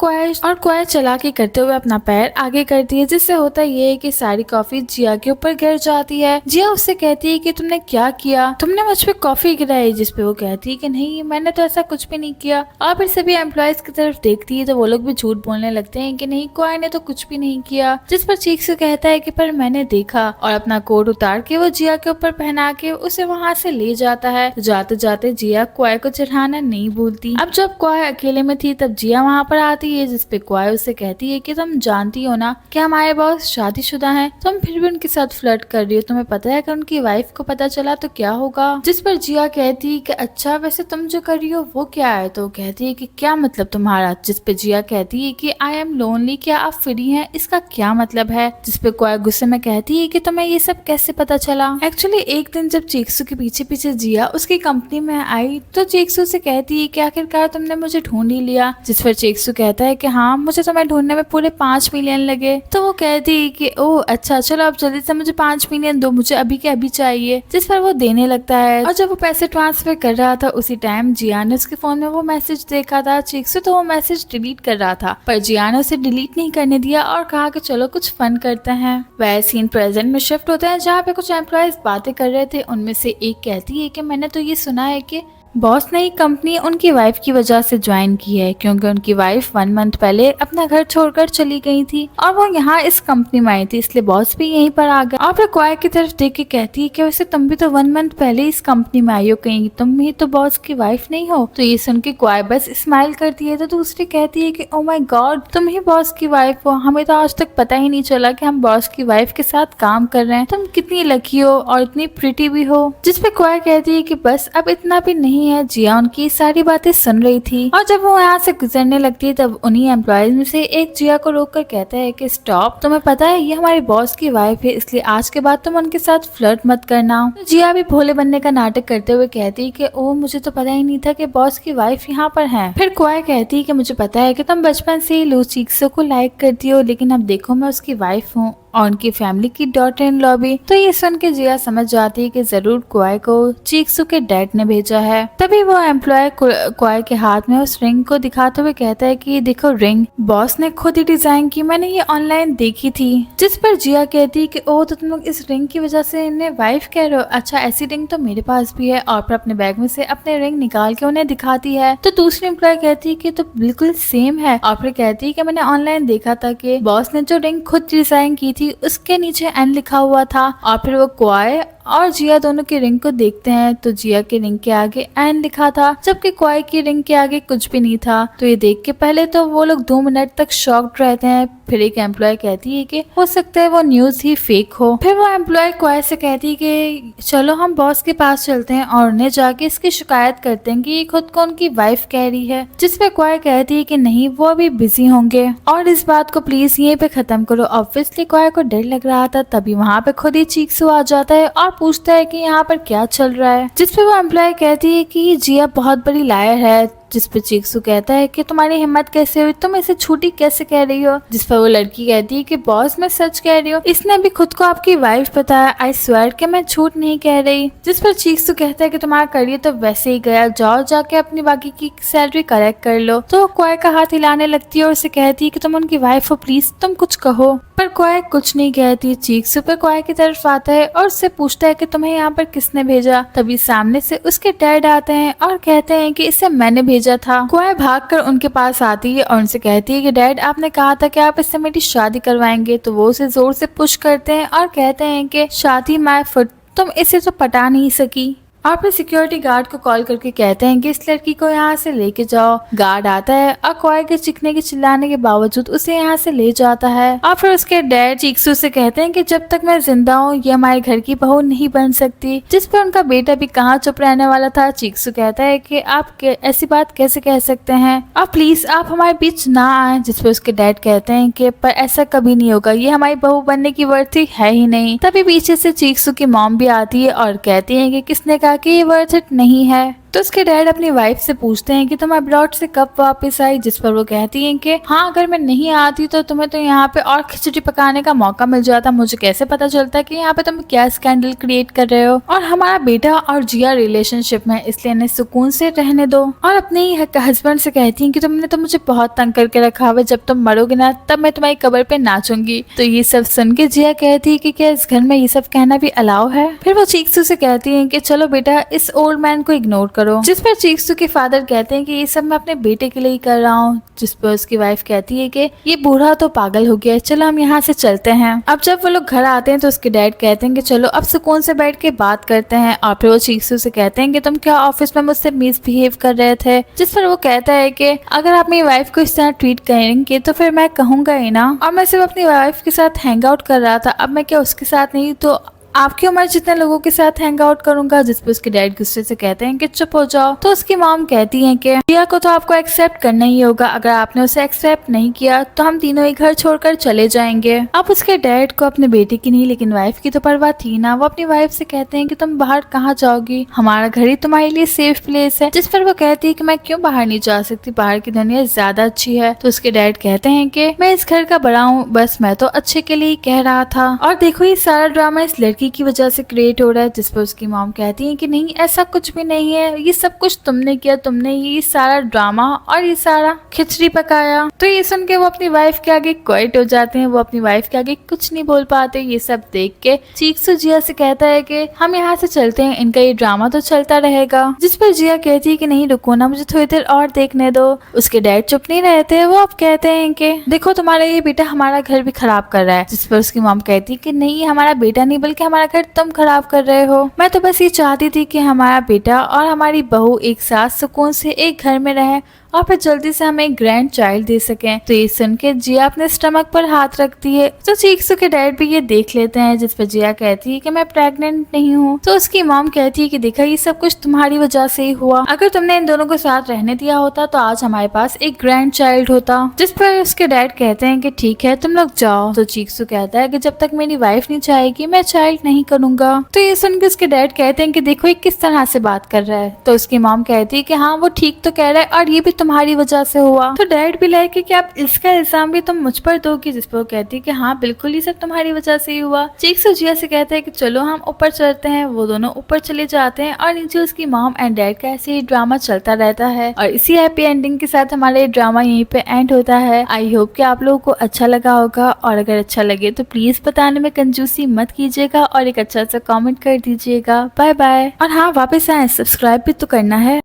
क्वाय चलाकी करते हुए अपना पैर आगे करती है, जिससे होता ये है कि सारी कॉफी जिया के ऊपर गिर जाती है। जिया उससे कहती है कि तुमने क्या किया, तुमने मुझ पे कॉफी गिराई। जिस पे वो कहती है कि नहीं मैंने तो ऐसा कुछ भी नहीं किया। और फिर सभी एम्प्लॉयज की तरफ देखती है तो वो लोग भी झूठ बोलने लगते हैं कि नहीं क्वाय ने तो कुछ भी नहीं किया। जिस पर चीक्सू कहता है कि पर मैंने देखा, और अपना कोट उतार के वो जिया के ऊपर पहना के उसे वहाँ से ले जाता है। तो जाते जाते जिया क्वाय को चढ़ाना नहीं भूलती। अब जब क्वाय अकेले में थी तब जिया वहाँ पर आती है, जिसपे क्वाय उससे कहती है कि तुम जानती हो ना कि हमारे बॉस शादीशुदा हैं, तुम फिर भी उनके साथ फ्लर्ट कर रही हो, तुम्हें पता है कि उनकी वाइफ को पता चला तो क्या होगा। जिस पर जिया कहती है कि अच्छा वैसे तुम जो कर रही हो वो क्या है। तो कहती है कि क्या मतलब तुम्हारा। जिस पे जिया कहती है कि आई एम लोनली, क्या आप फ्री हैं, इसका क्या मतलब है। जिस पे क्वाय गुस्से में कहती है कि तुम्हें ये सब कैसे पता चला। एक्चुअली एक दिन जब चीक्सू के पीछे पीछे जिया उसकी कंपनी में आई तो चीक्सू से कहती है कि आखिरकार तुमने मुझे ढूंढ ही लिया। जिस पर चीक्सू कहता है कि हाँ मुझे तुम्हें ढूंढने में पूरे 5 मिलियन लगे। तो वो कहती है कि ओह अच्छा चलो अब जल्दी से मुझे 5 मिलियन दो, मुझे अभी के अभी चाहिए। जिस पर वो देने लगता है और जब वो पैसे ट्रांसफर कर रहा था उसी टाइम जिया ने उसके फोन में वो मैसेज देखा था चीक्सू, तो वो मैसेज डिलीट कर रहा था पर जिया ने उसे डिलीट नहीं करने दिया और कहा कि चलो कुछ फन करते हैं। वह सीन प्रेजेंट में शिफ्ट होता है जहाँ पे कुछ एम्प्लॉयज बातें कर रहे थे। उनमें से एक कहती है कि मैंने तो ये सुना है कि बॉस ने कंपनी उनकी वाइफ की वजह से ज्वाइन की है, क्योंकि उनकी वाइफ 1 मंथ पहले अपना घर छोड़कर चली गई थी और वो यहाँ इस कंपनी में आई थी, इसलिए बॉस भी यहीं पर आ गए। और फिर क्वाय की तरफ देख के कहती है कि वैसे तुम भी तो 1 मंथ पहले इस कंपनी में आई हो, कहीं तुम ही तो बॉस की वाइफ नहीं हो। तो ये सुन के क्वाय बस स्माइल करती है। तो दूसरी कहती है कि ओ माय गॉड तुम ही बॉस की वाइफ हो, हमें तो आज तक पता ही नहीं चला कि हम बॉस की वाइफ के साथ काम कर रहे हैं, तुम कितनी लकी हो और इतनी प्रिटी भी हो। जिसपे क्वाय कहती है कि बस अब इतना भी नहीं है। जिया उनकी सारी बातें सुन रही थी और जब वो यहाँ से गुजरने लगती है तब उन्हीं एम्प्लॉयज में से एक जिया को रोककर कहता है कि स्टॉप, तुम्हें पता है ये हमारे बॉस की वाइफ है, इसलिए आज के बाद तुम उनके साथ फ्लर्ट मत करना। तो जिया भी भोले बनने का नाटक करते हुए कहती है कि ओ मुझे तो पता ही नहीं था कि बॉस की वाइफ यहाँ पर है। फिर क्वाय कहती है कि मुझे पता है कि तुम बचपन से ही लू चीक्सू को लाइक करती हो, लेकिन अब देखो मैं उसकी वाइफ हूँ और उनकी फैमिली की डॉटर इन लॉ भी। तो ये सुन के जिया समझ जाती है कि जरूर क्वाय को चीक्सू के डैड ने भेजा है। तभी वो एम्प्लॉय क्वाय के हाथ में उस रिंग को दिखाते हुए कहता है कि देखो रिंग बॉस ने खुद ही डिजाइन की, मैंने ये ऑनलाइन देखी थी। जिस पर जिया कहती है कि ओ तो तुम लोग इस रिंग की वजह से इन्हें वाइफ कह रहे हो, अच्छा ऐसी रिंग तो मेरे पास भी है। और फिर अपने बैग में से अपने रिंग निकाल के उन्हें दिखाती है। तो दूसरी एम्प्लॉय कहती है कि तो बिल्कुल सेम है। और फिर कहती है कि मैंने ऑनलाइन देखा था कि बॉस ने जो रिंग खुद डिजाइन की थी उसके नीचे एन लिखा हुआ था। और फिर वो क्वाय और जिया दोनों की रिंग को देखते हैं तो जिया की रिंग के आगे एन लिखा था, जबकि क्वाई की रिंग के आगे कुछ भी नहीं था। तो ये देख के पहले तो वो लोग 2 मिनट तक शॉक्ड रहते हैं। फिर एक एम्प्लॉय कहती है कि हो सकता है वो न्यूज ही फेक हो। फिर वो एम्प्लॉय क्वाई से कहती है कि चलो हम बॉस के पास चलते हैं और उन्हें जाके इसकी शिकायत करते हैं कि ये खुद को उनकी वाइफ कह रही है। जिसपे क्वाई कहती है कि नहीं, वो अभी बिजी होंगे और इस बात को प्लीज यहीं पे खत्म करो। ऑब्वियसली क्वाई को डर लग रहा था, तभी वहाँ पे खुद ही चीक्सू आ जाता है और पूछता है कि यहाँ पर क्या चल रहा है। जिसपे वो एम्प्लॉय कहती है कि जिया बहुत बड़ी लायर है। जिस पे चीक्सू कहता है कि तुम्हारी हिम्मत कैसे हुई, तुम इसे झूठी कैसे कह रही हो। जिस पर वो लड़की कहती है कि बॉस मैं सच कह रही हूँ, इसने भी खुद को आपकी वाइफ बताया, आई स्वेयर कि मैं झूठ नहीं कह रही। जिस पर चीक्सू कहता है कि तुम्हारा करियर तो वैसे ही गया, जाओ जाके अपनी बाकी की सैलरी कलेक्ट कर लो। तो क्वाई का हाथ हिलाने लगती है और उसे कहती है कि तुम उनकी वाइफ हो, प्लीज तुम कुछ कहो। पर क्वाई कुछ नहीं कहती। चीक्सू पर क्वाई की तरफ आता है और उससे पूछता है कि तुम्हें यहाँ पर किसने भेजा। तभी सामने से उसके डैड आते हैं और कहते हैं कि इसे मैंने भेजा था। क्वाई भागकर उनके पास आती है और उनसे कहती है कि डैड आपने कहा था कि आप इससे मेरी शादी करवाएंगे। तो वो उसे जोर से पुश करते हैं और कहते हैं कि शादी माय फुट, तुम इसे तो पटा नहीं सकी। और फिर सिक्योरिटी गार्ड को कॉल करके कहते हैं कि इस लड़की को यहाँ से लेके जाओ। गार्ड आता है और क्वाई के चिखने के चिल्लाने के बावजूद उसे यहाँ से ले जाता है। और फिर उसके डैड चीक्सू से कहते हैं कि जब तक मैं जिंदा हूँ ये हमारे घर की बहू नहीं बन सकती। जिस पर उनका बेटा भी कहाँ चुप रहने वाला था। चीक्सू कहता है कि आप ऐसी बात कैसे कह सकते हैं, और प्लीज आप हमारे बीच ना आए। जिस पर उसके डैड कहते हैं कि पर ऐसा कभी नहीं होगा, ये हमारी बहू बनने की वर्थी है ही नहीं। तभी पीछे से चीक्सू की मॉम भी आती है और कहती है कि किसने कहा कि ये वर्थ इट नहीं है। तो उसके डैड अपनी वाइफ से पूछते हैं कि तुम अब्रॉड से कब वापस आई। जिस पर वो कहती हैं कि हाँ, अगर मैं नहीं आती तो तुम्हें तो यहाँ पे और खिचड़ी पकाने का मौका मिल जाता। मुझे कैसे पता चलता कि यहाँ पे तुम क्या स्कैंडल क्रिएट कर रहे हो। और हमारा बेटा और जिया रिलेशनशिप में, इसलिए इन्हें सुकून से रहने दो। और अपने ही हस्बैंड से कहती हैं कि तुमने तो मुझे बहुत तंग करके रखा हुआ, जब तुम मरोगे ना तब मैं तुम्हारी कब्र पे नाचूंगी। तो ये सब सुन के जिया कहती है कि क्या इस घर में ये सब कहना भी अलाउ है। फिर वो चीक्सू से कहती है कि चलो बेटा इस ओल्ड मैन को इग्नोर करो। जिस पर चीक्सू के फादर कहते हैं कि ये सब मैं अपने बेटे के लिए ही कर रहा हूँ। जिस पर उसकी वाइफ कहती है कि ये बूढ़ा तो पागल हो गया है, चलो हम यहाँ से चलते हैं। अब जब वो लोग घर आते हैं तो उसके डैड कहते हैं कि चलो अब सुकून से बैठ के बात करते हैं। और फिर वो चीक्सू से कहते हैं कि तुम क्या ऑफिस में मुझसे मिसबिहेव कर रहे थे। जिस पर वो कहता है कि अगर आप मेरी वाइफ को इस तरह ट्रीट करेंगे तो फिर मैं कहूंगा ही ना, और मैं सिर्फ अपनी वाइफ के साथ हैंग आउट कर रहा था, अब मैं क्या उसके साथ नहीं तो आपकी उम्र जितने लोगों के साथ हैंग आउट करूंगा। जिस पर उसके डैड गुस्से से कहते हैं कि चुप हो जाओ। तो उसकी मॉम कहती है कि जिया को तो आपको एक्सेप्ट करना ही होगा, अगर आपने उसे एक्सेप्ट नहीं किया तो हम तीनों ही घर छोड़कर चले जाएंगे। अब उसके डैड को अपने बेटे की नहीं लेकिन वाइफ की तो परवाह थी ना। वो अपनी वाइफ से कहते हैं कि तुम बाहर कहाँ जाओगी, हमारा घर ही तुम्हारे लिए सेफ प्लेस है। जिस पर वो कहती है कि मैं क्यों बाहर नहीं जा सकती, बाहर की दुनिया ज्यादा अच्छी है। तो उसके डैड कहते हैं कि मैं इस घर का बड़ा हूँ, बस मैं तो अच्छे के लिए ही कह रहा था। और देखो ये सारा ड्रामा इस लड़की की वजह से क्रिएट हो रहा है। जिस पर उसकी मॉम कहती है कि नहीं ऐसा कुछ भी नहीं है, ये सब कुछ तुमने किया, तुमने ये सारा ड्रामा और ये सारा खिचड़ी पकाया। तो ये सुन के वो अपनी वाइफ के आगे क्वाइट हो जाते हैं। वो अपनी वाइफ के आगे कुछ नहीं बोल पाते। ये सब देख के चीक्सू जिया से कहता है कि हम यहाँ से चलते हैं, इनका ये ड्रामा तो चलता रहेगा। जिस पर जिया कहती है कि नहीं रुको ना, मुझे थोड़ी देर और देखने दो। उसके डैड चुप नहीं रहते। वो अब कहते हैं कि देखो तुम्हारा ये बेटा हमारा घर भी खराब कर रहा है। जिस पर उसकी मॉम कहती है कि नहीं हमारा बेटा नहीं बल्कि हमारा घर तुम खराब कर रहे हो। मैं तो बस ये चाहती थी कि हमारा बेटा और हमारी बहू एक साथ सुकून से एक घर में रहे और फिर जल्दी से हमें एक ग्रैंड चाइल्ड दे सकें। तो ये सुन के जिया अपने स्टमक पर हाथ रखती है। तो चीक्सू के डैड भी ये देख लेते हैं। जिस पर जिया कहती है कि मैं प्रेग्नेंट नहीं हूँ। तो उसकी मॉम कहती है कि देखा ये सब कुछ तुम्हारी वजह से ही हुआ, अगर तुमने इन दोनों को साथ रहने दिया होता तो आज हमारे पास एक ग्रैंड चाइल्ड होता। जिस पर उसके डैड कहते हैं कि ठीक है तुम लोग जाओ। तो चीक्सू कहता है कि जब तक मेरी वाइफ नहीं चाहेगी मैं चाइल्ड नहीं करूंगा। तो ये सुन के उसके डैड कहते हैं कि देखो ये किस तरह से बात कर रहा है। तो उसकी मॉम कहती है कि हाँ वो ठीक तो कह रहा है और ये भी तुम्हारी वजह से हुआ। तो डैड भी लाइक कि आप इसका इल्जाम भी तुम मुझ पर दोगी। जिस पर वो कहती है कि हाँ बिल्कुल ये सब तुम्हारी वजह से ही हुआ। चीक्सू जिया से कहते हैं कि चलो हम ऊपर चलते हैं। वो दोनों ऊपर चले जाते हैं और नीचे उसकी मॉम एंड डैड का ऐसे ही ड्रामा चलता रहता है। और इसी हैप्पी एंडिंग के साथ हमारा ये ड्रामा यहीं पे एंड होता है। आई होप कि आप लोगों को अच्छा लगा होगा, और अगर अच्छा लगे तो प्लीज बताने में कंजूसी मत कीजिएगा और एक अच्छा सा कॉमेंट कर दीजिएगा। Bye bye. और हाँ वापस आए, सब्सक्राइब भी तो करना है।